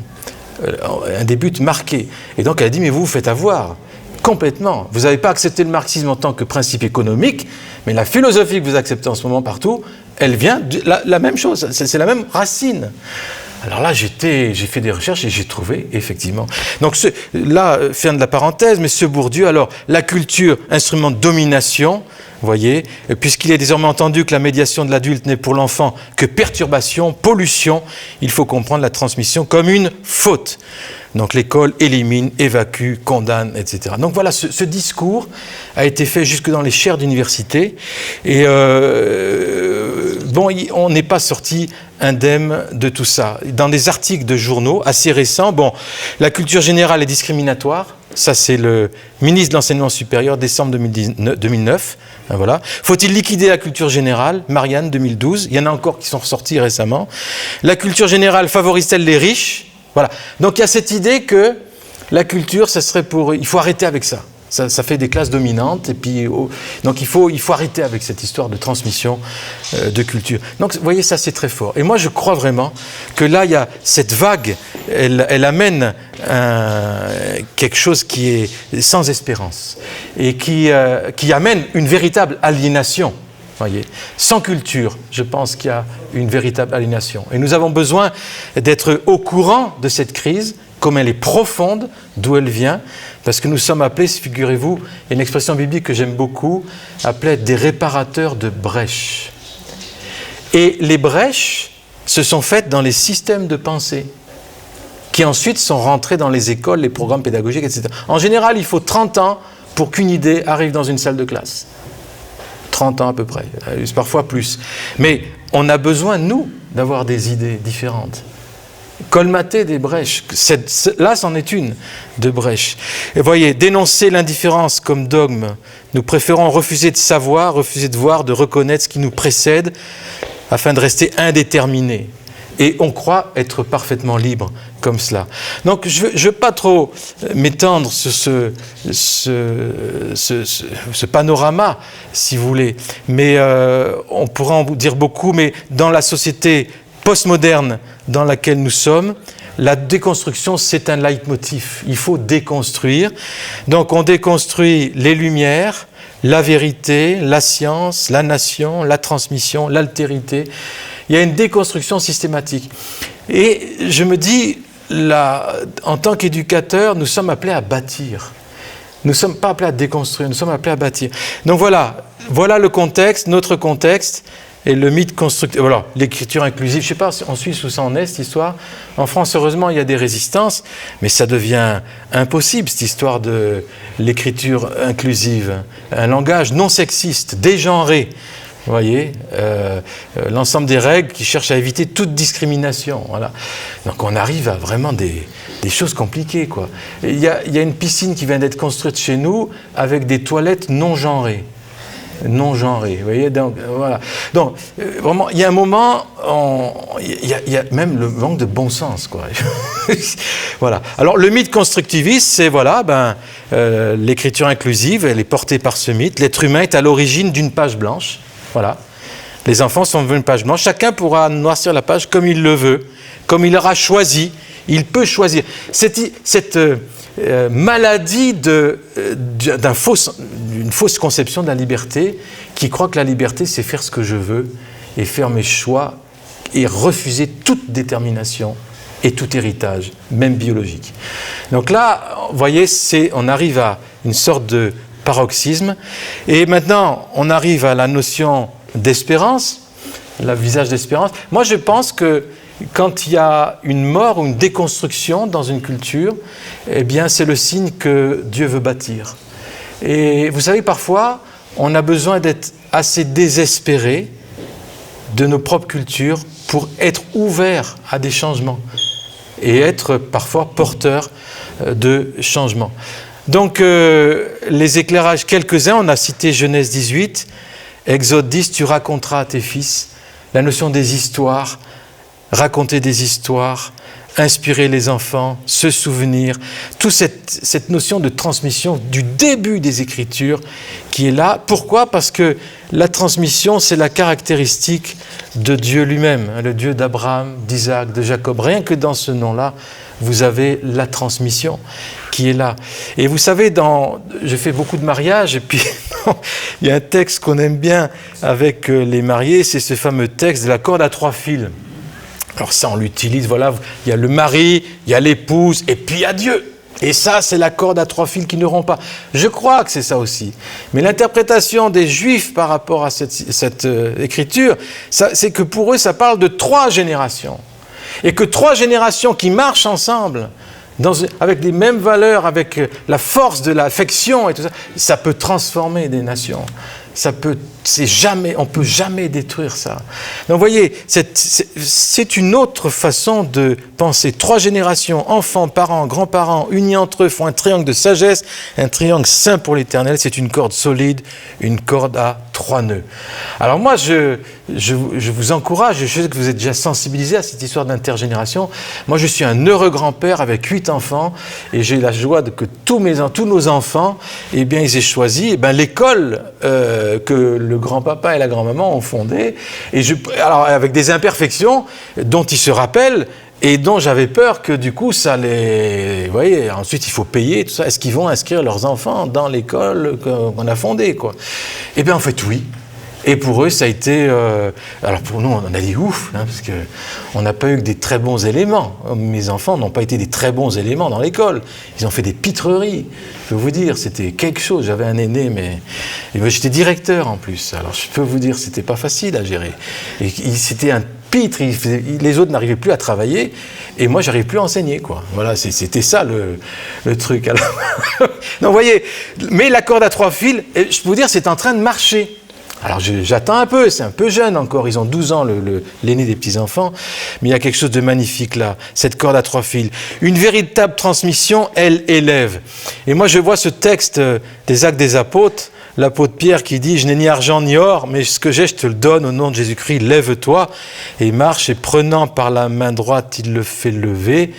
Speaker 1: Un des buts marqués. Et donc elle a dit, mais vous faites avoir. Complètement. Vous n'avez pas accepté le marxisme en tant que principe économique, mais la philosophie que vous acceptez en ce moment partout, elle vient de la même chose, c'est la même racine. Alors là, j'ai fait des recherches et j'ai trouvé, effectivement. Donc là, fin de la parenthèse, mais ce Bourdieu, alors, la culture, instrument de domination, vous voyez, puisqu'il est désormais entendu que la médiation de l'adulte n'est pour l'enfant que perturbation, pollution, il faut comprendre la transmission comme une faute. Donc l'école élimine, évacue, condamne, etc. Donc voilà, ce discours a été fait jusque dans les chaires d'université. Et bon, on n'est pas sorti indemne de tout ça. Dans des articles de journaux assez récents, bon, la culture générale est discriminatoire. Ça, c'est le ministre de l'Enseignement supérieur, décembre 2009. Voilà. Faut-il liquider la culture générale? Marianne, 2012. Il y en a encore qui sont ressortis récemment. La culture générale favorise-t-elle les riches? Voilà. Donc il y a cette idée que la culture, ça serait pour... Il faut arrêter avec ça. Ça fait des classes dominantes. Et puis, donc il faut arrêter avec cette histoire de transmission de culture. Donc vous voyez, ça c'est très fort. Et moi je crois vraiment que là, il y a cette vague, elle amène quelque chose qui est sans espérance. Et qui amène une véritable aliénation. Voyez. Sans culture, je pense qu'il y a une véritable aliénation. Et nous avons besoin d'être au courant de cette crise, comme elle est profonde, d'où elle vient, parce que nous sommes appelés, figurez-vous, il y a une expression biblique que j'aime beaucoup, appelée des réparateurs de brèches. Et les brèches se sont faites dans les systèmes de pensée, qui ensuite sont rentrés dans les écoles, les programmes pédagogiques, etc. En général, il faut 30 ans pour qu'une idée arrive dans une salle de classe. 30 ans à peu près, parfois plus. Mais on a besoin, nous, d'avoir des idées différentes. Colmater des brèches. Là, c'en est une de brèche. Et voyez, dénoncer l'indifférence comme dogme. Nous préférons refuser de savoir, refuser de voir, de reconnaître ce qui nous précède, afin de rester indéterminés. Et on croit être parfaitement libre comme cela. Donc, je ne veux pas trop m'étendre sur ce panorama, si vous voulez. Mais on pourrait en dire beaucoup, mais dans la société postmoderne dans laquelle nous sommes, la déconstruction, c'est un leitmotiv. Il faut déconstruire. Donc, on déconstruit les Lumières, la vérité, la science, la nation, la transmission, l'altérité. Il y a une déconstruction systématique. Et je me dis, en tant qu'éducateurs, nous sommes appelés à bâtir. Nous ne sommes pas appelés à déconstruire, nous sommes appelés à bâtir. Donc voilà le contexte, notre contexte, et le mythe constructif. Voilà, l'écriture inclusive. Je ne sais pas en Suisse où ça en est, cette histoire. En France, heureusement, il y a des résistances, mais ça devient impossible, cette histoire de l'écriture inclusive. Un langage non sexiste, dégenré. Vous voyez, l'ensemble des règles qui cherchent à éviter toute discrimination. Voilà. Donc on arrive à vraiment des choses compliquées, quoi. Il y a une piscine qui vient d'être construite chez nous avec des toilettes non genrées. Non genrées, vous voyez, donc voilà. Donc vraiment, il y a un moment, il y a même le manque de bon sens, quoi. Voilà. Alors le mythe constructiviste, c'est l'écriture inclusive, elle est portée par ce mythe. L'être humain est à l'origine d'une page blanche. Voilà. Les enfants sont venus une page blanche. Chacun pourra noircir la page comme il le veut, comme il aura choisi. Il peut choisir. Cette maladie d'une fausse conception de la liberté, qui croit que la liberté, c'est faire ce que je veux et faire mes choix et refuser toute détermination et tout héritage, même biologique. Donc là, vous voyez, on arrive à une sorte de paroxysme. Et maintenant, on arrive à la notion d'espérance, le visage d'espérance. Moi, je pense que quand il y a une mort ou une déconstruction dans une culture, eh bien, c'est le signe que Dieu veut bâtir. Et vous savez, parfois, on a besoin d'être assez désespéré de nos propres cultures pour être ouvert à des changements et être parfois porteur de changements. Donc, les éclairages, quelques-uns, on a cité Genèse 18, Exode 10, tu raconteras à tes fils, la notion des histoires, raconter des histoires, inspirer les enfants, se souvenir, toute cette notion de transmission du début des Écritures qui est là. Pourquoi ? Parce que la transmission, c'est la caractéristique de Dieu lui-même, le Dieu d'Abraham, d'Isaac, de Jacob. Rien que dans ce nom-là, vous avez la transmission qui est là. Et vous savez, je fais beaucoup de mariages, et puis il y a un texte qu'on aime bien avec les mariés, c'est ce fameux texte de la corde à 3 fils. Alors ça, on l'utilise, voilà, il y a le mari, il y a l'épouse, et puis il y a Dieu. Et ça, c'est la corde à 3 fils qui ne rompt pas. Je crois que c'est ça aussi. Mais l'interprétation des Juifs par rapport à cette écriture, c'est que pour eux, ça parle de 3 générations. Et que 3 générations qui marchent ensemble, avec les mêmes valeurs, avec la force de l'affection et tout ça, ça peut transformer des nations. On peut jamais détruire ça. Donc vous voyez, c'est une autre façon de penser. 3 générations, enfants, parents, grands-parents, unis entre eux, font un triangle de sagesse, un triangle saint pour l'éternel. C'est une corde solide, une corde à 3 nœuds. Alors moi, je vous encourage, je sais que vous êtes déjà sensibilisés à cette histoire d'intergénération. Moi, je suis un heureux grand-père avec 8 enfants et j'ai la joie que tous nos enfants, eh bien, ils aient choisi l'école que le grand-papa et la grand-maman ont fondée. Alors, avec des imperfections dont ils se rappellent et dont j'avais peur que du coup, ça les... Vous voyez, ensuite, il faut payer, tout ça. Est-ce qu'ils vont inscrire leurs enfants dans l'école qu'on a fondée, quoi ? Eh bien, en fait, oui. Et pour eux, ça a été... alors pour nous, on a dit ouf, parce qu'on n'a pas eu que des très bons éléments. Mes enfants n'ont pas été des très bons éléments dans l'école. Ils ont fait des pitreries. Je peux vous dire, c'était quelque chose. J'avais un aîné, mais j'étais directeur en plus. Alors je peux vous dire, c'était pas facile à gérer. Et c'était un pitre. Les autres n'arrivaient plus à travailler. Et moi, j'arrivais plus à enseigner, quoi. Voilà, c'était ça le truc. Alors, donc vous voyez, mais la corde à 3 fils, je peux vous dire, c'est en train de marcher. Alors j'attends un peu, c'est un peu jeune encore, ils ont 12 ans, l'aîné des petits-enfants, mais il y a quelque chose de magnifique là, cette corde à 3 fils. Une véritable transmission, elle élève. Et moi je vois ce texte des Actes des Apôtres, l'apôtre Pierre qui dit « Je n'ai ni argent ni or, mais ce que j'ai, je te le donne au nom de Jésus-Christ, lève-toi » et il marche et prenant par la main droite, il le fait lever.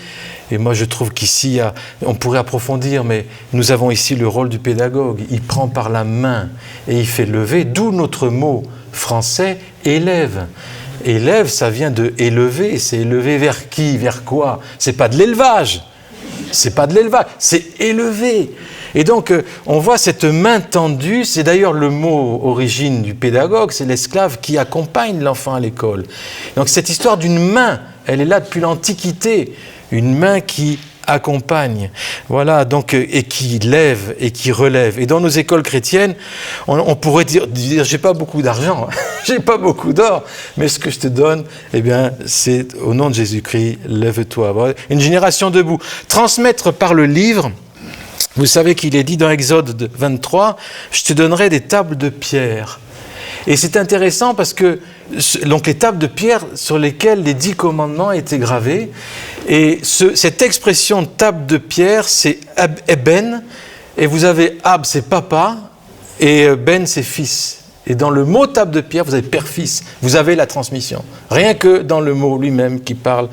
Speaker 1: Et moi, je trouve qu'ici, on pourrait approfondir, mais nous avons ici le rôle du pédagogue. Il prend par la main et il fait lever, d'où notre mot français « élève ». Élève, ça vient de « élever ». C'est élever vers qui, vers quoi? C'est pas de l'élevage. C'est pas de l'élevage, c'est élever. Et donc, on voit cette main tendue, c'est d'ailleurs le mot origine du pédagogue, c'est l'esclave qui accompagne l'enfant à l'école. Donc, cette histoire d'une main, elle est là depuis l'Antiquité. Une main qui accompagne, voilà, donc, et qui lève et qui relève. Et dans nos écoles chrétiennes, on pourrait dire j'ai pas beaucoup d'argent, j'ai pas beaucoup d'or, mais ce que je te donne, eh bien, c'est au nom de Jésus-Christ, lève-toi. Voilà. Une génération debout. Transmettre par le livre, vous savez qu'il est dit dans Exode 23, je te donnerai des tables de pierre. Et c'est intéressant parce que donc les tables de pierre sur lesquelles les 10 commandements étaient gravés, et cette expression table de pierre, c'est Eben, et vous avez Ab, c'est papa, et Ben, c'est fils. Et dans le mot table de pierre, vous avez père-fils, vous avez la transmission. Rien que dans le mot lui-même qui parle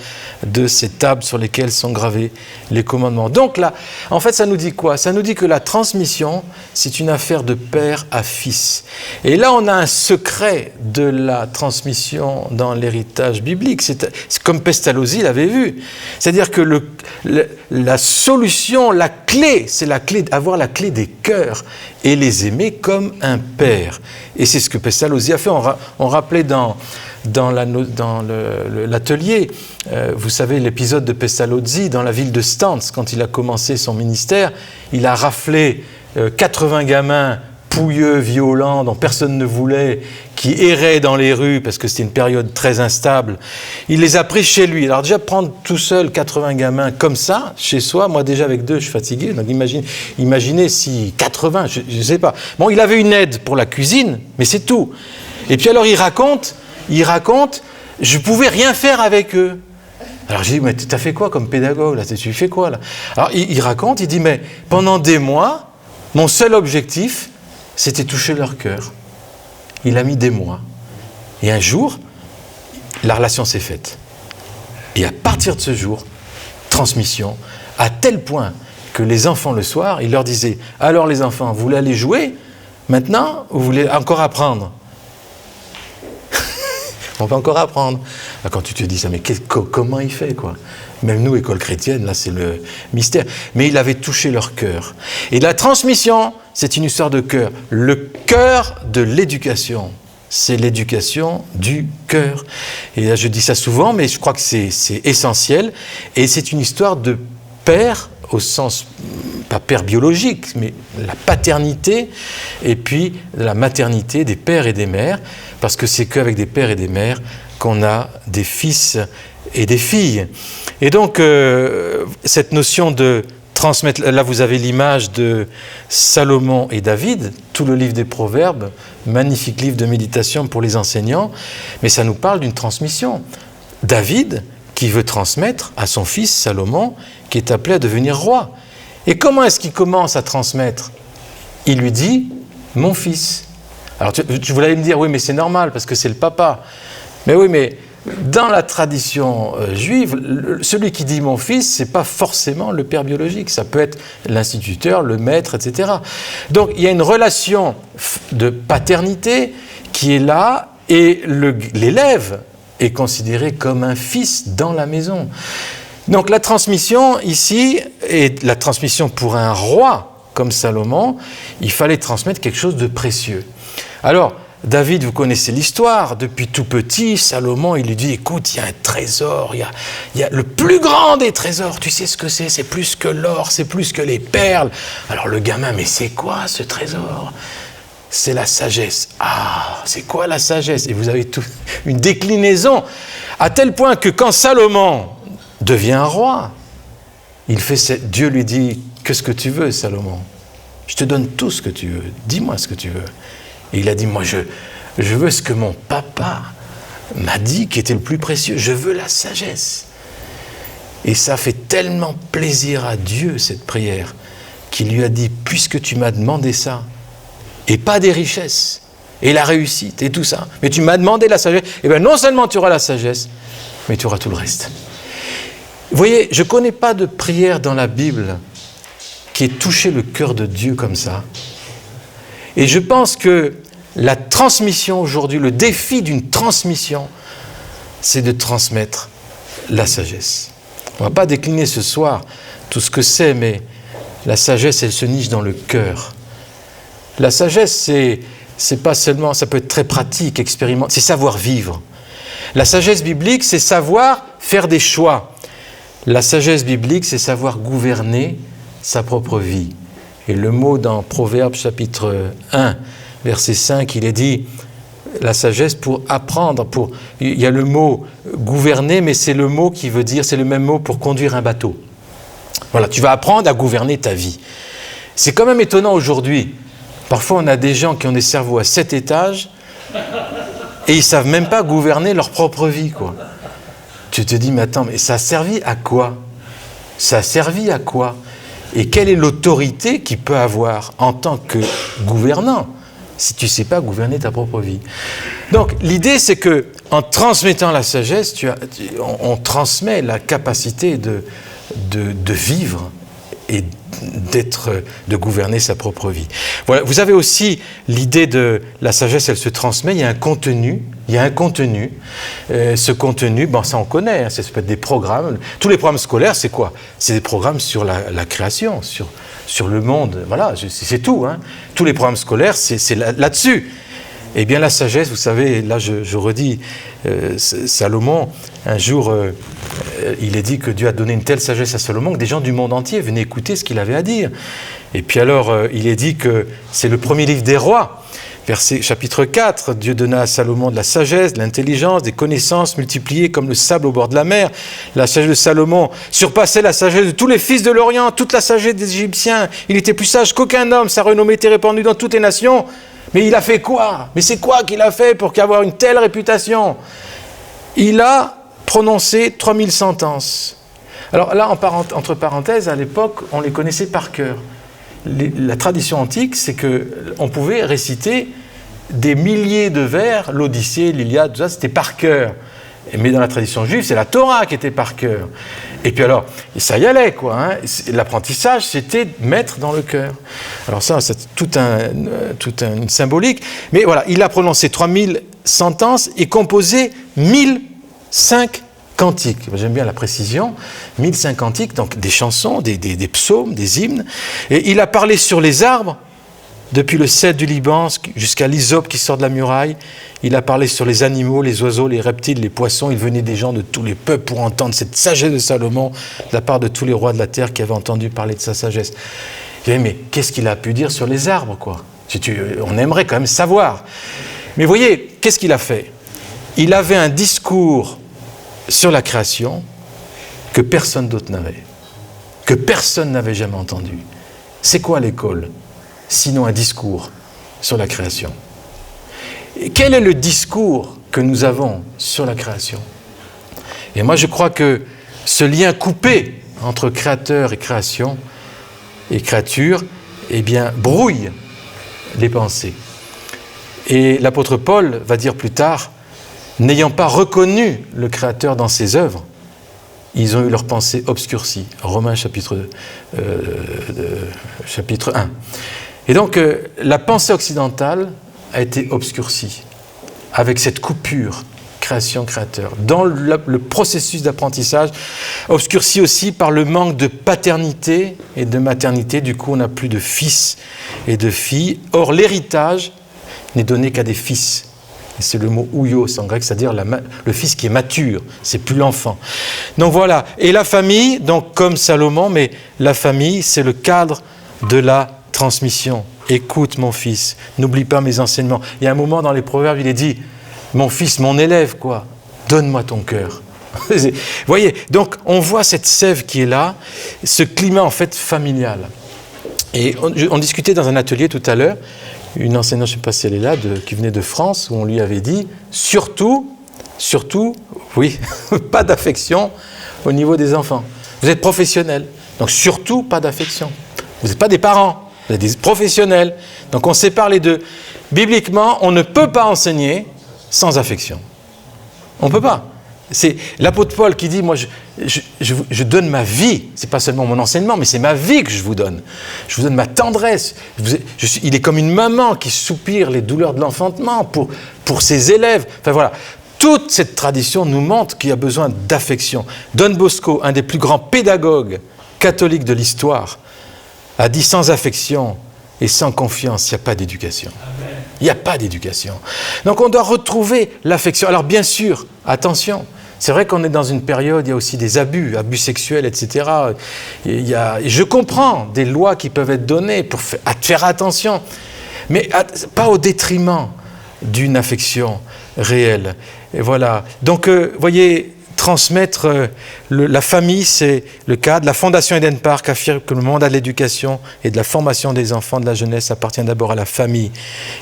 Speaker 1: de ces tables sur lesquelles sont gravés les commandements. Donc là, en fait, ça nous dit quoi? Ça nous dit que la transmission, c'est une affaire de père à fils. Et là, on a un secret de la transmission dans l'héritage biblique. C'est comme Pestalozzi l'avait vu. C'est-à-dire que la solution, la clé, c'est la clé, avoir la clé des cœurs et les aimer comme un père. Et c'est ce que Pestalozzi a fait. On rappelait dans l'atelier, vous savez, l'épisode de Pestalozzi dans la ville de Stans, quand il a commencé son ministère, il a raflé 80 gamins pouilleux, violents, dont personne ne voulait, qui erraient dans les rues parce que c'était une période très instable. Il les a pris chez lui. Alors déjà, prendre tout seul 80 gamins comme ça, chez soi, moi déjà avec 2, je suis fatigué, donc imaginez si 80, je ne sais pas. Bon, il avait une aide pour la cuisine, mais c'est tout. Et puis alors il raconte, je ne pouvais rien faire avec eux. Alors j'ai dit, mais tu as fait quoi comme pédagogue là? Tu fais quoi là? Alors il raconte, il dit, mais pendant des mois, mon seul objectif, c'était toucher leur cœur. Il a mis des mois. Et un jour, la relation s'est faite. Et à partir de ce jour, transmission, à tel point que les enfants le soir, il leur disait, alors les enfants, vous voulez aller jouer maintenant ou vous voulez encore apprendre? On va encore apprendre. Quand tu te dis ça, mais comment il fait quoi? Même nous, école chrétienne, là c'est le mystère. Mais il avait touché leur cœur. Et la transmission, c'est une histoire de cœur. Le cœur de l'éducation, c'est l'éducation du cœur. Et là je dis ça souvent, mais je crois que c'est essentiel. Et c'est une histoire de père, au sens, pas père biologique, mais la paternité, et puis la maternité des pères et des mères, parce que c'est qu'avec des pères et des mères qu'on a des fils et des filles. Et donc, cette notion de transmettre, là vous avez l'image de Salomon et David, tout le livre des Proverbes, magnifique livre de méditation pour les enseignants, mais ça nous parle d'une transmission. David, qui veut transmettre à son fils Salomon, qui est appelé à devenir roi. Et comment est-ce qu'il commence à transmettre? Il lui dit « mon fils ». Alors tu voulais me dire « oui, mais c'est normal, parce que c'est le papa ». Mais oui, mais dans la tradition juive, celui qui dit « mon fils », ce n'est pas forcément le père biologique. Ça peut être l'instituteur, le maître, etc. Donc il y a une relation de paternité qui est là, et l'élève est considéré comme un fils dans la maison. Donc la transmission ici, et la transmission pour un roi comme Salomon, il fallait transmettre quelque chose de précieux. Alors, David, vous connaissez l'histoire, depuis tout petit, Salomon, il lui dit, écoute, il y a un trésor, il y a le plus grand des trésors, tu sais ce que c'est plus que l'or, c'est plus que les perles. Alors le gamin, mais c'est quoi ce trésor? C'est la sagesse. Ah, c'est quoi la sagesse? Et vous avez une déclinaison, à tel point que quand Salomon devient un roi, Dieu lui dit, qu'est-ce que tu veux, Salomon? Je te donne tout ce que tu veux, dis-moi ce que tu veux. Et il a dit, moi, Je veux ce que mon papa m'a dit qui était le plus précieux. Je veux la sagesse. Et ça fait tellement plaisir à Dieu, cette prière, qu'il lui a dit, puisque tu m'as demandé ça, et pas des richesses, et la réussite, et tout ça, mais tu m'as demandé la sagesse, et bien non seulement tu auras la sagesse, mais tu auras tout le reste. Vous voyez, je ne connais pas de prière dans la Bible qui ait touché le cœur de Dieu comme ça. Et je pense que la transmission aujourd'hui, le défi d'une transmission, c'est de transmettre la sagesse. On ne va pas décliner ce soir tout ce que c'est, mais la sagesse, elle se niche dans le cœur. La sagesse, c'est pas seulement, ça peut être très pratique, expérimental, c'est savoir vivre. La sagesse biblique, c'est savoir faire des choix. La sagesse biblique, c'est savoir gouverner sa propre vie. Et le mot dans Proverbes chapitre 1, verset 5, il est dit, la sagesse pour apprendre, il y a le mot gouverner, mais c'est le mot qui veut dire, c'est le même mot pour conduire un bateau. Voilà, tu vas apprendre à gouverner ta vie. C'est quand même étonnant aujourd'hui. Parfois, on a des gens qui ont des cerveaux à 7 étages et ils ne savent même pas gouverner leur propre vie, quoi. Tu te dis, mais attends, mais ça a servi à quoi? Ça a servi à quoi? Et quelle est l'autorité qu'il peut avoir en tant que gouvernant si tu ne sais pas gouverner ta propre vie? Donc, l'idée, c'est que en transmettant la sagesse, on transmet la capacité de vivre et de gouverner sa propre vie. Voilà, vous avez aussi l'idée de la sagesse, elle se transmet, il y a un contenu. Ce contenu, bon, ça on connaît, hein, ça peut être des programmes. Tous les programmes scolaires, c'est quoi? C'est des programmes sur la création, sur le monde, voilà, c'est tout. Hein. Tous les programmes scolaires, c'est là-dessus. Eh bien, la sagesse, vous savez, là je redis, Salomon, un jour, il est dit que Dieu a donné une telle sagesse à Salomon que des gens du monde entier venaient écouter ce qu'il avait à dire. Et puis alors, il est dit que c'est le premier livre des rois, chapitre 4, Dieu donna à Salomon de la sagesse, de l'intelligence, des connaissances multipliées comme le sable au bord de la mer. La sagesse de Salomon surpassait la sagesse de tous les fils de l'Orient, toute la sagesse des Égyptiens. Il était plus sage qu'aucun homme, sa renommée était répandue dans toutes les nations. Mais il a fait quoi? Mais c'est quoi qu'il a fait pour avoir une telle réputation? Il a prononcé 3000 sentences. Alors là, entre parenthèses, à l'époque, on les connaissait par cœur. La tradition antique, c'est qu'on pouvait réciter des milliers de vers, l'Odyssée, l'Iliade, tout ça, c'était par cœur. Mais dans la tradition juive, c'est la Torah qui était par cœur. Et puis alors, ça y allait, quoi. Hein. L'apprentissage, c'était mettre dans le cœur. Alors ça, c'est toute une symbolique. Mais voilà, il a prononcé 3000 sentences et composé 1005 cantiques. J'aime bien la précision. 1005 cantiques, donc des chansons, des psaumes, des hymnes. Et il a parlé sur les arbres, depuis le cèdre du Liban jusqu'à l'hysope qui sort de la muraille. Il a parlé sur les animaux, les oiseaux, les reptiles, les poissons. Il venait des gens de tous les peuples pour entendre cette sagesse de Salomon de la part de tous les rois de la terre qui avaient entendu parler de sa sagesse. Il dit, mais qu'est-ce qu'il a pu dire sur les arbres, quoi? On aimerait quand même savoir. Mais voyez, qu'est-ce qu'il a fait? Il avait un discours sur la création que personne d'autre n'avait, que personne n'avait jamais entendu. C'est quoi l'école? Sinon un discours sur la création. Et quel est le discours que nous avons sur la création? Et moi je crois que ce lien coupé entre créateur et création et créature, eh bien, brouille les pensées. Et l'apôtre Paul va dire plus tard, n'ayant pas reconnu le créateur dans ses œuvres, ils ont eu leur pensée obscurcie. Romains chapitre 1. Et donc, la pensée occidentale a été obscurcie avec cette coupure création-créateur. Dans le processus d'apprentissage, obscurcie aussi par le manque de paternité et de maternité. Du coup, on n'a plus de fils et de filles. Or, l'héritage n'est donné qu'à des fils. Et c'est le mot ouios en grec, c'est-à-dire le fils qui est mature, c'est plus l'enfant. Donc voilà. Et la famille, donc comme Salomon, mais la famille, c'est le cadre de la transmission. Écoute mon fils, n'oublie pas mes enseignements. Il y a un moment dans les Proverbes, il est dit, mon fils, mon élève, quoi, donne-moi ton cœur. Vous voyez, donc on voit cette sève qui est là, ce climat en fait familial. Et on discutait dans un atelier tout à l'heure une enseignante, je ne sais pas si elle est là, qui venait de France, où on lui avait dit, surtout, oui, pas d'affection au niveau des enfants. Vous êtes professionnels, donc surtout pas d'affection. Vous n'êtes pas des parents, vous êtes des professionnels. Donc on sépare les deux. Bibliquement, on ne peut pas enseigner sans affection. On ne peut pas. C'est l'apôtre Paul qui dit, moi je donne ma vie, c'est pas seulement mon enseignement, mais c'est ma vie que je vous donne. Je vous donne ma tendresse. Il est comme une maman qui soupire les douleurs de l'enfantement pour ses élèves. Enfin voilà, toute cette tradition nous montre qu'il y a besoin d'affection. Don Bosco, un des plus grands pédagogues catholiques de l'histoire, a dit sans affection et sans confiance, il n'y a pas d'éducation. Il n'y a pas d'éducation. Donc on doit retrouver l'affection. Alors bien sûr, attention, c'est vrai qu'on est dans une période, il y a aussi des abus sexuels, etc. Je comprends des lois qui peuvent être données pour faire attention, mais pas au détriment d'une affection réelle. Et voilà. Donc, voyez, transmettre la famille, c'est le cadre. La Fondation Eden Park affirme que le mandat de l'éducation et de la formation des enfants, de la jeunesse, appartient d'abord à la famille,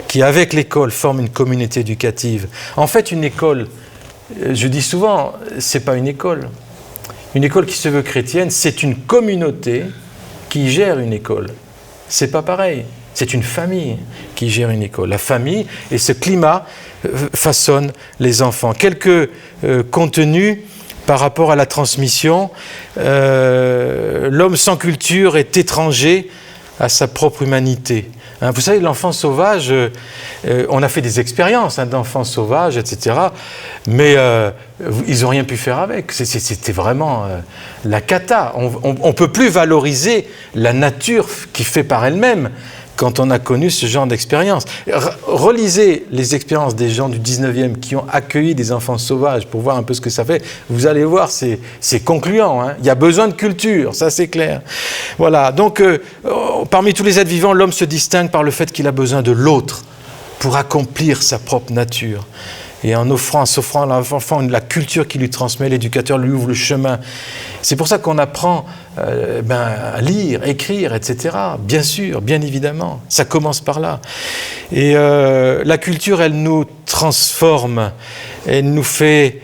Speaker 1: qui, avec l'école, forme une communauté éducative. En fait, une école, je dis souvent, c'est pas une école. Une école qui se veut chrétienne, c'est une communauté qui gère une école. C'est pas pareil. C'est une famille qui gère une école. La famille et ce climat façonnent les enfants. Quelques contenus par rapport à la transmission. L'homme sans culture est étranger à sa propre humanité. Vous savez, l'enfant sauvage, on a fait des expériences d'enfants sauvages, etc. Mais ils n'ont rien pu faire avec. C'était vraiment la cata. On ne peut plus valoriser la nature qui fait par elle-même quand on a connu ce genre d'expérience. Relisez les expériences des gens du 19e qui ont accueilli des enfants sauvages pour voir un peu ce que ça fait. Vous allez voir, c'est concluant. Il y a besoin de culture, ça c'est clair. Voilà, donc parmi tous les êtres vivants, l'homme se distingue par le fait qu'il a besoin de l'autre pour accomplir sa propre nature. Et en s'offrant à l'enfant la culture qu'il lui transmet, l'éducateur lui ouvre le chemin. C'est pour ça qu'on apprend à lire, écrire, etc. Bien sûr, bien évidemment. Ça commence par là. Et la culture, elle nous transforme. Elle nous fait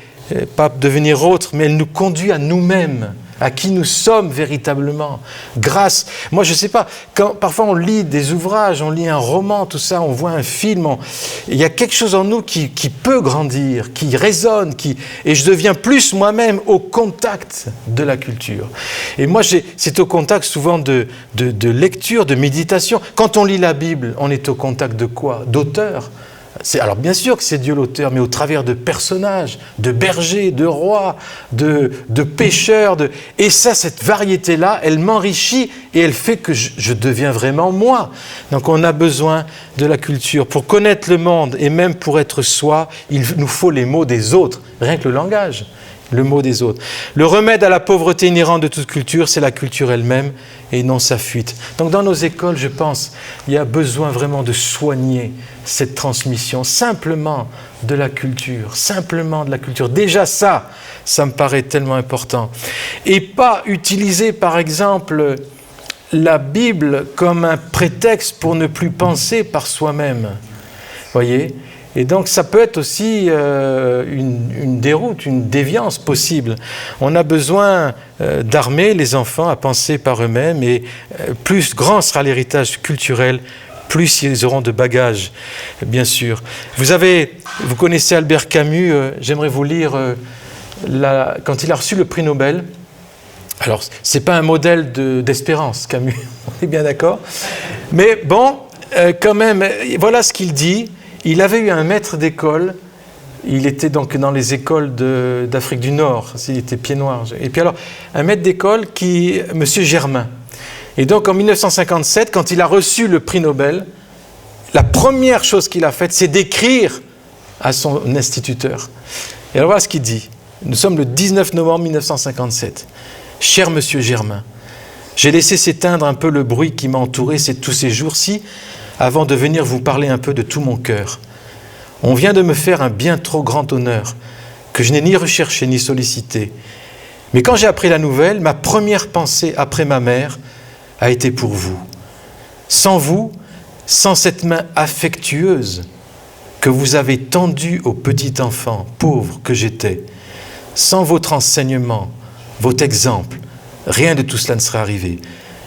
Speaker 1: pas devenir autres, mais elle nous conduit à nous-mêmes, à qui nous sommes véritablement. Grâce, moi je ne sais pas, parfois on lit des ouvrages, on lit un roman, tout ça, on voit un film, il y a quelque chose en nous qui peut grandir, qui résonne, et je deviens plus moi-même au contact de la culture. Et moi c'est au contact souvent de lecture, de méditation. Quand on lit la Bible, on est au contact de quoi? D'auteurs. Alors bien sûr que c'est Dieu l'auteur, mais au travers de personnages, de bergers, de rois, de pêcheurs. Et ça, cette variété-là, elle m'enrichit et elle fait que je deviens vraiment moi. Donc on a besoin de la culture. Pour connaître le monde et même pour être soi, il nous faut les mots des autres, rien que le langage. Le mot des autres. Le remède à la pauvreté inhérente de toute culture, c'est la culture elle-même et non sa fuite. Donc dans nos écoles, je pense, il y a besoin vraiment de soigner cette transmission, simplement de la culture, simplement de la culture. Déjà ça me paraît tellement important. Et pas utiliser par exemple la Bible comme un prétexte pour ne plus penser par soi-même. Voyez ? Et donc ça peut être aussi une déroute, une déviance possible. On a besoin d'armer les enfants à penser par eux-mêmes et plus grand sera l'héritage culturel, plus ils auront de bagages, bien sûr. Vous connaissez Albert Camus, j'aimerais vous lire quand il a reçu le prix Nobel. Alors, ce n'est pas un modèle d'espérance, Camus, on est bien d'accord. Mais bon, quand même, voilà ce qu'il dit. Il avait eu un maître d'école, il était donc dans les écoles d'Afrique du Nord, il était pied noir. Et puis alors, un maître d'école M. Germain. Et donc en 1957, quand il a reçu le prix Nobel, la première chose qu'il a faite, c'est d'écrire à son instituteur. Et alors voilà ce qu'il dit. Nous sommes le 19 novembre 1957. « Cher Monsieur Germain, j'ai laissé s'éteindre un peu le bruit qui m'a entouré tous ces jours-ci, avant de venir vous parler un peu de tout mon cœur. On vient de me faire un bien trop grand honneur, que je n'ai ni recherché ni sollicité. Mais quand j'ai appris la nouvelle, ma première pensée après ma mère a été pour vous. Sans vous, sans cette main affectueuse que vous avez tendue au petit enfant, pauvre que j'étais, sans votre enseignement, votre exemple, rien de tout cela ne serait arrivé.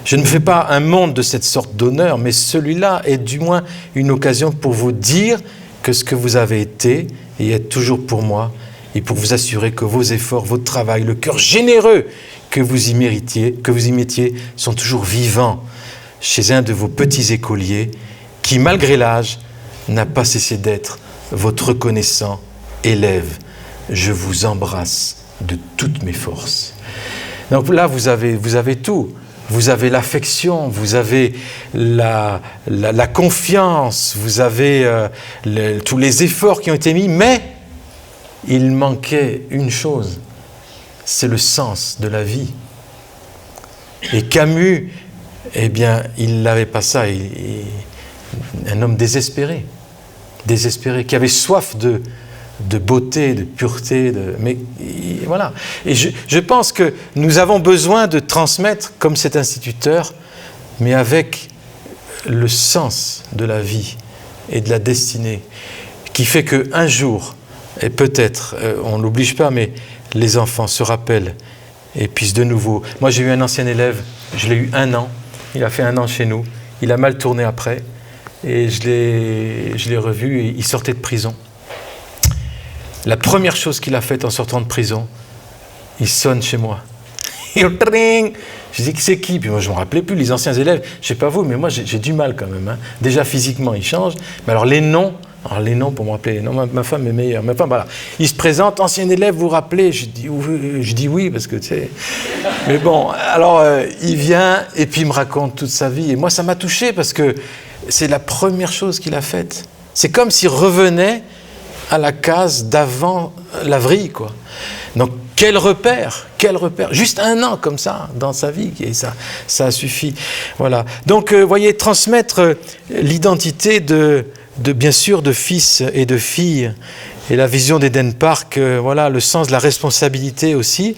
Speaker 1: Je ne me fais pas un monde de cette sorte d'honneur, mais celui-là est du moins une occasion pour vous dire que ce que vous avez été et êtes toujours pour moi, et pour vous assurer que vos efforts, votre travail, le cœur généreux que vous y mettiez sont toujours vivants chez un de vos petits écoliers qui, malgré l'âge, n'a pas cessé d'être votre reconnaissant élève. Je vous embrasse de toutes mes forces. Donc là, vous avez tout. Vous avez l'affection, vous avez la confiance, vous avez tous les efforts qui ont été mis, mais il manquait une chose, c'est le sens de la vie. Et Camus, eh bien, il n'avait pas ça. Un homme désespéré, qui avait soif de beauté, de pureté, mais voilà. Et je pense que nous avons besoin de transmettre, comme cet instituteur, mais avec le sens de la vie et de la destinée, qui fait qu'un jour, et peut-être, on ne l'oblige pas, mais les enfants se rappellent et puissent de nouveau. Moi, j'ai eu un ancien élève, je l'ai eu 1 an, il a fait 1 an chez nous, il a mal tourné après, et je l'ai revu, et il sortait de prison. La première chose qu'il a faite en sortant de prison, il sonne chez moi. Je dis que c'est qui? Puis moi, je ne me rappelais plus, les anciens élèves, je ne sais pas vous, mais moi, j'ai du mal quand même. Hein. Déjà, physiquement, il change, mais alors les noms, pour me rappeler les noms, ma femme est meilleure. Mais enfin, voilà. Il se présente, ancien élève, vous vous rappelez? Je dis oui, parce que tu sais. Mais bon, alors, il vient, et puis il me raconte toute sa vie. Et moi, ça m'a touché, parce que c'est la première chose qu'il a faite. C'est comme s'il revenait à la case d'avant la vrille, quoi. Donc, quel repère, juste 1 an comme ça dans sa vie, et ça a suffi. Voilà. Donc, voyez, transmettre l'identité bien sûr, de fils et de filles, et la vision d'Eden Park, voilà, le sens de la responsabilité aussi.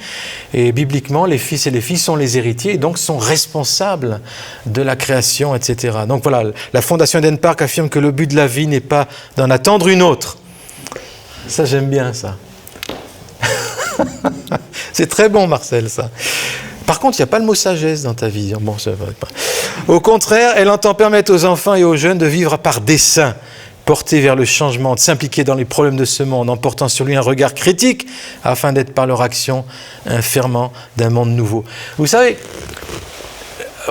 Speaker 1: Et bibliquement, les fils et les filles sont les héritiers, et donc sont responsables de la création, etc. Donc voilà, la fondation Eden Park affirme que le but de la vie n'est pas d'en attendre une autre. Ça, j'aime bien ça. C'est très bon, Marcel, ça. Par contre, il n'y a pas le mot sagesse dans ta vision. Bon, ça va pas. Au contraire, elle entend permettre aux enfants et aux jeunes de vivre par dessein, portés vers le changement, de s'impliquer dans les problèmes de ce monde, en portant sur lui un regard critique, afin d'être par leur action un ferment d'un monde nouveau. Vous savez,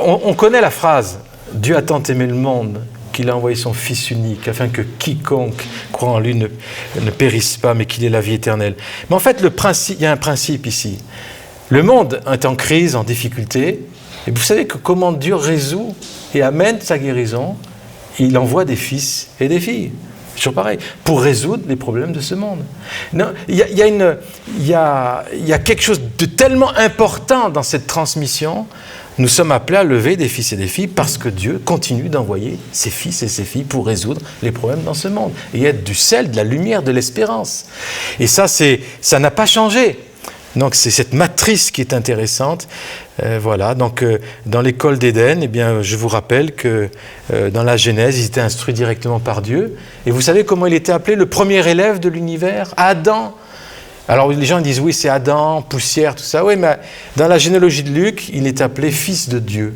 Speaker 1: on connaît la phrase « Dieu a tant aimé le monde » qu'il a envoyé son Fils unique, afin que quiconque croit en lui ne périsse pas, mais qu'il ait la vie éternelle. Mais en fait, il y a un principe ici. Le monde est en crise, en difficulté, et vous savez que comment Dieu résout et amène sa guérison, il envoie des fils et des filles. C'est toujours pareil, pour résoudre les problèmes de ce monde. Non, il y a quelque chose de tellement important dans cette transmission. Nous sommes appelés à lever des fils et des filles parce que Dieu continue d'envoyer ses fils et ses filles pour résoudre les problèmes dans ce monde et être du sel, de la lumière, de l'espérance. Et ça n'a pas changé. Donc c'est cette matrice qui est intéressante. Voilà. Donc dans l'école d'Éden, eh bien, je vous rappelle que dans la Genèse, ils étaient instruits directement par Dieu. Et vous savez comment il était appelé le premier élève de l'univers? Adam. Alors les gens disent oui, c'est Adam, poussière, tout ça. Oui, mais dans la généalogie de Luc, il est appelé fils de Dieu.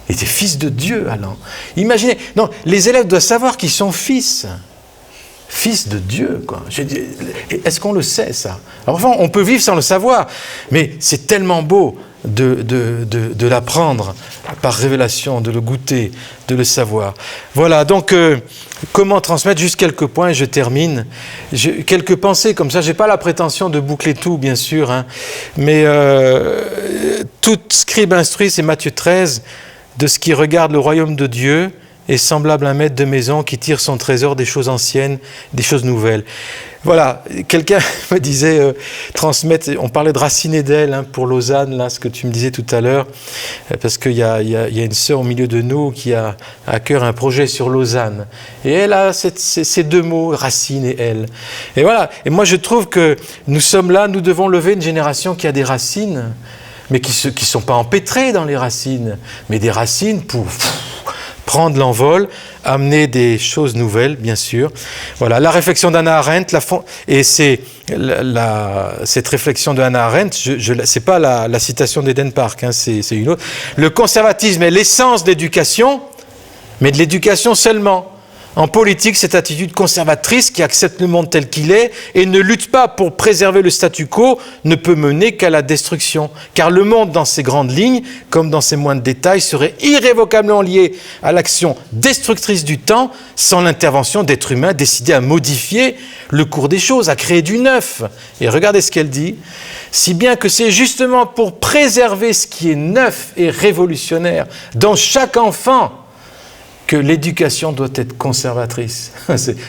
Speaker 1: Il était fils de Dieu, Adam. Imaginez, non, les élèves doivent savoir qu'ils sont fils. Fils de Dieu, quoi. Est-ce qu'on le sait, ça? Alors, enfin, on peut vivre sans le savoir, mais c'est tellement beau de l'apprendre par révélation, de le goûter, de le savoir. Voilà, donc, comment transmettre? Juste quelques points et je termine. Quelques pensées comme ça. Je n'ai pas la prétention de boucler tout, bien sûr, hein, mais tout scribe instruit, c'est Matthieu 13, de ce qui regarde le royaume de Dieu, est semblable à un maître de maison qui tire son trésor des choses anciennes, des choses nouvelles. Voilà, quelqu'un me disait transmettre, on parlait de Racine et d'elle hein, pour Lausanne, là, ce que tu me disais tout à l'heure, parce qu'il y a une sœur au milieu de nous qui a à cœur un projet sur Lausanne. Et elle a ces 2 mots, Racine et elle. Et voilà, et moi je trouve que nous sommes là, nous devons lever une génération qui a des racines, mais qui ne sont pas empêtrées dans les racines, mais des racines pour prendre l'envol, amener des choses nouvelles, bien sûr. Voilà, la réflexion d'Hannah Arendt, et c'est cette réflexion de Hannah Arendt, c'est pas la citation d'Eden Park, hein, c'est une autre. Le conservatisme est l'essence de l'éducation, mais de l'éducation seulement. En politique, cette attitude conservatrice qui accepte le monde tel qu'il est et ne lutte pas pour préserver le statu quo ne peut mener qu'à la destruction. Car le monde, dans ses grandes lignes, comme dans ses moindres détails, serait irrévocablement lié à l'action destructrice du temps sans l'intervention d'êtres humains décidés à modifier le cours des choses, à créer du neuf. Et regardez ce qu'elle dit. Si bien que c'est justement pour préserver ce qui est neuf et révolutionnaire dans chaque enfant que l'éducation doit être conservatrice.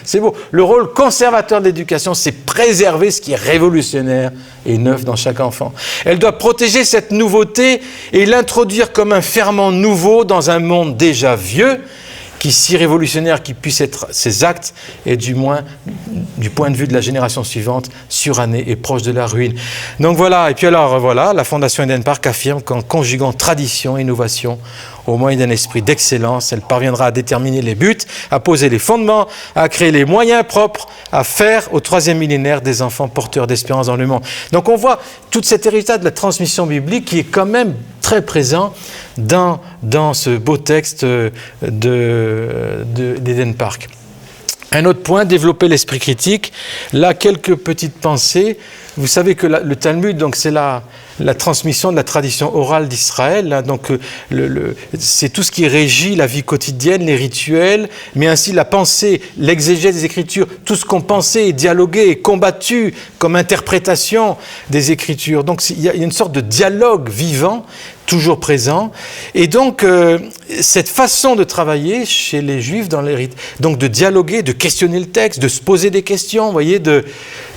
Speaker 1: C'est beau. Le rôle conservateur de l'éducation, c'est préserver ce qui est révolutionnaire et neuf dans chaque enfant. Elle doit protéger cette nouveauté et l'introduire comme un ferment nouveau dans un monde déjà vieux, qui, si révolutionnaire qui puisse être ses actes, est du moins, du point de vue de la génération suivante, suranné et proche de la ruine. Donc voilà, et puis alors voilà, la Fondation Eden Park affirme qu'en conjuguant tradition et innovation, au moyen d'un esprit d'excellence, elle parviendra à déterminer les buts, à poser les fondements, à créer les moyens propres, à faire au 3e millénaire des enfants porteurs d'espérance dans le monde. Donc on voit tout cet héritage de la transmission biblique qui est quand même très présent dans ce beau texte d'Eden Park. Un autre point, développer l'esprit critique. Là, quelques petites pensées. Vous savez que le Talmud, donc c'est la transmission de la tradition orale d'Israël. Hein, donc c'est tout ce qui régit la vie quotidienne, les rituels, mais ainsi la pensée, l'exégèse des Écritures, tout ce qu'on pensait et dialogué et combattu comme interprétation des Écritures. Donc il y a une sorte de dialogue vivant, toujours présent. Et donc, cette façon de travailler chez les Juifs dans les rites, donc de dialoguer, de questionner le texte, de se poser des questions, vous voyez,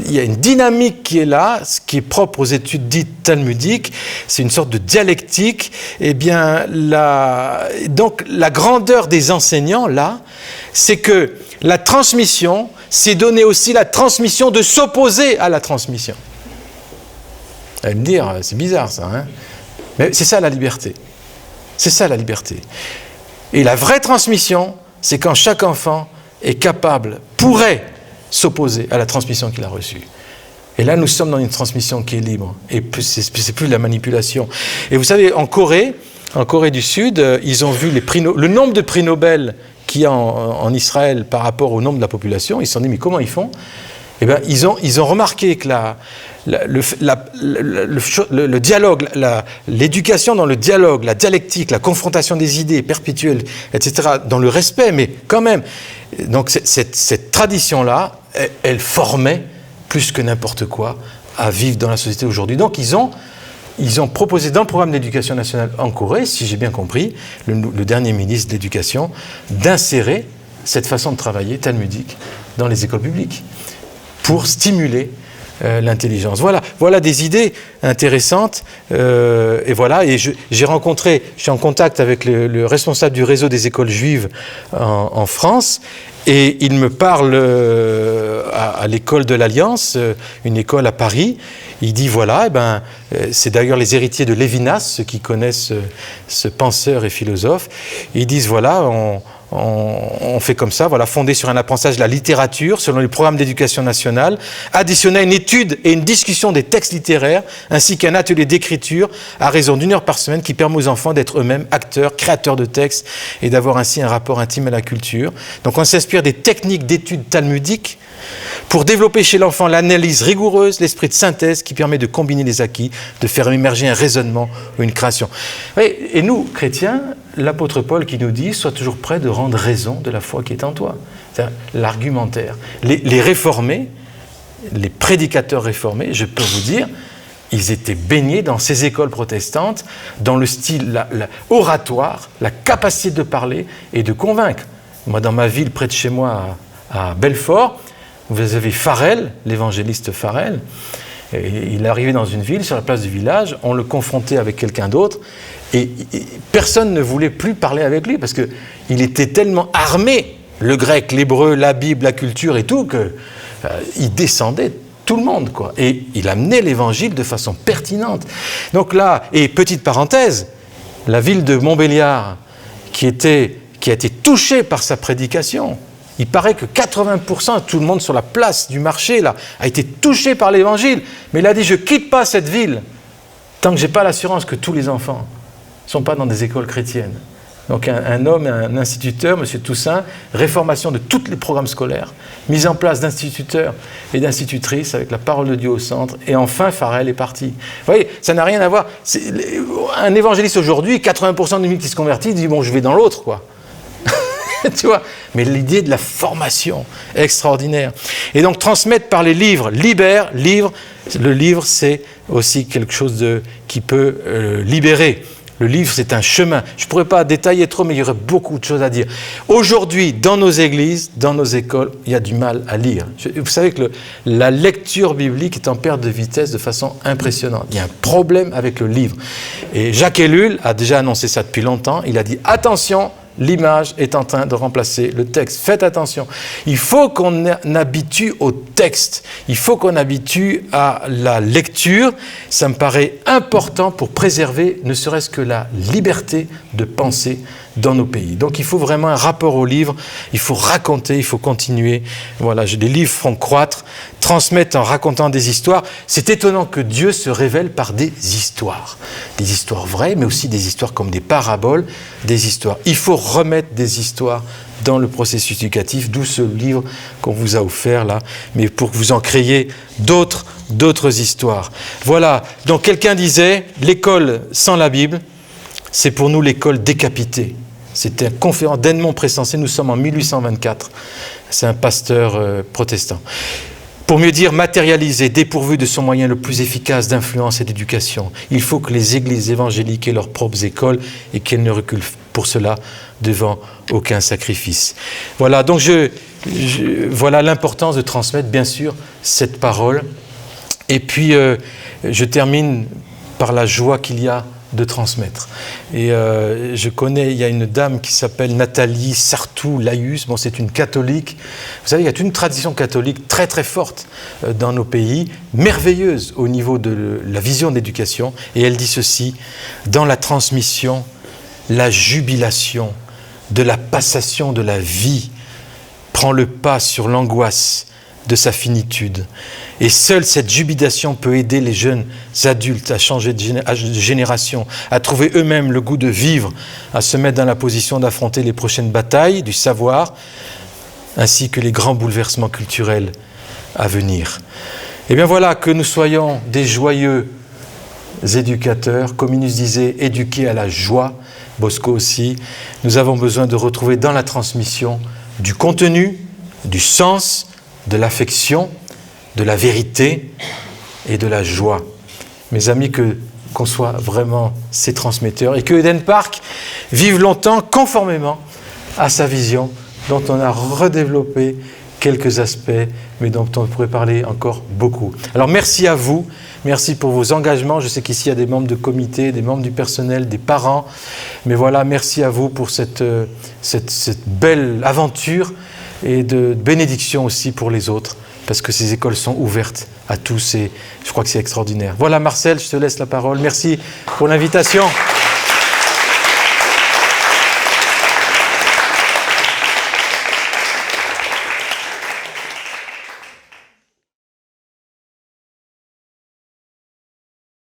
Speaker 1: il y a une dynamique qui est là, ce qui est propre aux études dites talmudiques, c'est une sorte de dialectique. Eh bien, donc, la grandeur des enseignants, là, c'est que la transmission, c'est donner aussi la transmission de s'opposer à la transmission. Vous allez me dire, c'est bizarre ça, hein ? Mais c'est ça la liberté. C'est ça la liberté. Et la vraie transmission, c'est quand chaque enfant est capable, pourrait s'opposer à la transmission qu'il a reçue. Et là, nous sommes dans une transmission qui est libre. Et c'est plus de la manipulation. Et vous savez, en Corée du Sud, ils ont vu le nombre de prix Nobel qu'il y a en Israël par rapport au nombre de la population. Ils se sont dit, mais comment ils font ? Eh bien, ils ont remarqué que le dialogue, l'éducation dans le dialogue, la dialectique, la confrontation des idées perpétuelle, etc., dans le respect, mais quand même. Donc cette tradition-là, elle formait plus que n'importe quoi à vivre dans la société aujourd'hui. Donc ils ont proposé dans le programme d'éducation nationale en Corée, si j'ai bien compris, le dernier ministre de l'Éducation, d'insérer cette façon de travailler talmudique dans les écoles publiques, pour stimuler l'intelligence. Voilà des idées intéressantes. Et voilà, et je suis en contact avec le responsable du réseau des écoles juives en France, et il me parle à l'école de l'Alliance, une école à Paris. Il dit c'est d'ailleurs les héritiers de Lévinas, ceux qui connaissent ce penseur et philosophe. Ils disent on fait comme ça, fondé sur un apprentissage de la littérature, selon les programmes d'éducation nationale, additionné à une étude et une discussion des textes littéraires, ainsi qu'un atelier d'écriture à raison d'1 heure par semaine qui permet aux enfants d'être eux-mêmes acteurs, créateurs de textes et d'avoir ainsi un rapport intime à la culture. Donc on s'inspire des techniques d'études talmudiques pour développer chez l'enfant l'analyse rigoureuse, l'esprit de synthèse qui permet de combiner les acquis, de faire émerger un raisonnement ou une création. Et nous, chrétiens, l'apôtre Paul qui nous dit « Sois toujours prêt de rendre raison de la foi qui est en toi ». C'est-à-dire l'argumentaire. Les réformés, les prédicateurs réformés, je peux vous dire, ils étaient baignés dans ces écoles protestantes, dans le style oratoire, la capacité de parler et de convaincre. Moi, dans ma ville, près de chez moi, à Belfort, vous avez Farel, l'évangéliste Farel. Il est arrivé dans une ville, sur la place du village, on le confrontait avec quelqu'un d'autre, et personne ne voulait plus parler avec lui, parce qu'il était tellement armé, le grec, l'hébreu, la Bible, la culture et tout, qu'il descendait tout le monde, quoi. Et il amenait l'évangile de façon pertinente. Donc là, et petite parenthèse, la ville de Montbéliard, qui était qui a été touché par sa prédication. Il paraît que 80%, tout le monde sur la place du marché là, a été touché par l'évangile. Mais il a dit, je ne quitte pas cette ville tant que je n'ai pas l'assurance que tous les enfants ne sont pas dans des écoles chrétiennes. Donc un homme, un instituteur, M. Toussaint, réformation de tous les programmes scolaires, mise en place d'instituteurs et d'institutrices avec la parole de Dieu au centre, et enfin Farel est parti. Vous voyez, ça n'a rien à voir. Un évangéliste aujourd'hui, 80% du monde qui se convertit, dit bon, je vais dans l'autre, quoi. Tu vois, mais l'idée de la formation extraordinaire. Et donc transmettre par les livres, le livre c'est aussi quelque chose qui peut libérer. Le livre, c'est un chemin. Je ne pourrais pas détailler trop, mais il y aurait beaucoup de choses à dire. Aujourd'hui, dans nos églises, dans nos écoles, il y a du mal à lire. Vous savez que la lecture biblique est en perte de vitesse de façon impressionnante. Il y a un problème avec le livre. Et Jacques Ellul a déjà annoncé ça depuis longtemps. Il a dit « Attention !» L'image est en train de remplacer le texte. Faites attention. Il faut qu'on habitue au texte. Il faut qu'on habitue à la lecture. Ça me paraît important pour préserver ne serait-ce que la liberté de penser dans nos pays. Donc il faut vraiment un rapport au livre. Il faut raconter, il faut continuer. Voilà, les livres feront croître, transmettent en racontant des histoires. C'est étonnant que Dieu se révèle par des histoires. Des histoires vraies, mais aussi des histoires comme des paraboles, des histoires. Il faut remettre des histoires dans le processus éducatif, d'où ce livre qu'on vous a offert là, mais pour que vous en créiez d'autres histoires. Voilà, donc quelqu'un disait, l'école sans la Bible, c'est pour nous l'école décapitée. C'était une conférence d'Edmond-Pressensé, nous sommes en 1824, c'est un pasteur protestant. Pour mieux dire, matérialisé, dépourvu de son moyen le plus efficace d'influence et d'éducation. Il faut que les églises évangéliques aient leurs propres écoles et qu'elles ne reculent pour cela devant aucun sacrifice. Voilà, donc voilà l'importance de transmettre, bien sûr, cette parole. Et puis, je termine par la joie qu'il y a de transmettre. Et je connais, il y a une dame qui s'appelle Nathalie Sartou-Laïus, bon, c'est une catholique. Vous savez, il y a une tradition catholique très très forte dans nos pays, merveilleuse au niveau de la vision d'éducation, et elle dit ceci: dans la transmission, la jubilation de la passation de la vie prend le pas sur l'angoisse de sa finitude. Et seule cette jubilation peut aider les jeunes adultes à changer de génération, à trouver eux-mêmes le goût de vivre, à se mettre dans la position d'affronter les prochaines batailles du savoir, ainsi que les grands bouleversements culturels à venir. Et bien voilà, que nous soyons des joyeux éducateurs, Comenius disait éduquer à la joie, Bosco aussi. Nous avons besoin de retrouver dans la transmission du contenu, du sens, de l'affection, de la vérité et de la joie. Mes amis, qu'on soit vraiment ces transmetteurs et que Eden Park vive longtemps conformément à sa vision dont on a redéveloppé quelques aspects, mais dont on pourrait parler encore beaucoup. Alors merci à vous, merci pour vos engagements. Je sais qu'ici il y a des membres de comité, des membres du personnel, des parents, mais voilà, merci à vous pour cette belle aventure et de bénédiction aussi pour les autres, parce que ces écoles sont ouvertes à tous et je crois que c'est extraordinaire. Voilà Marcel, je te laisse la parole. Merci pour l'invitation.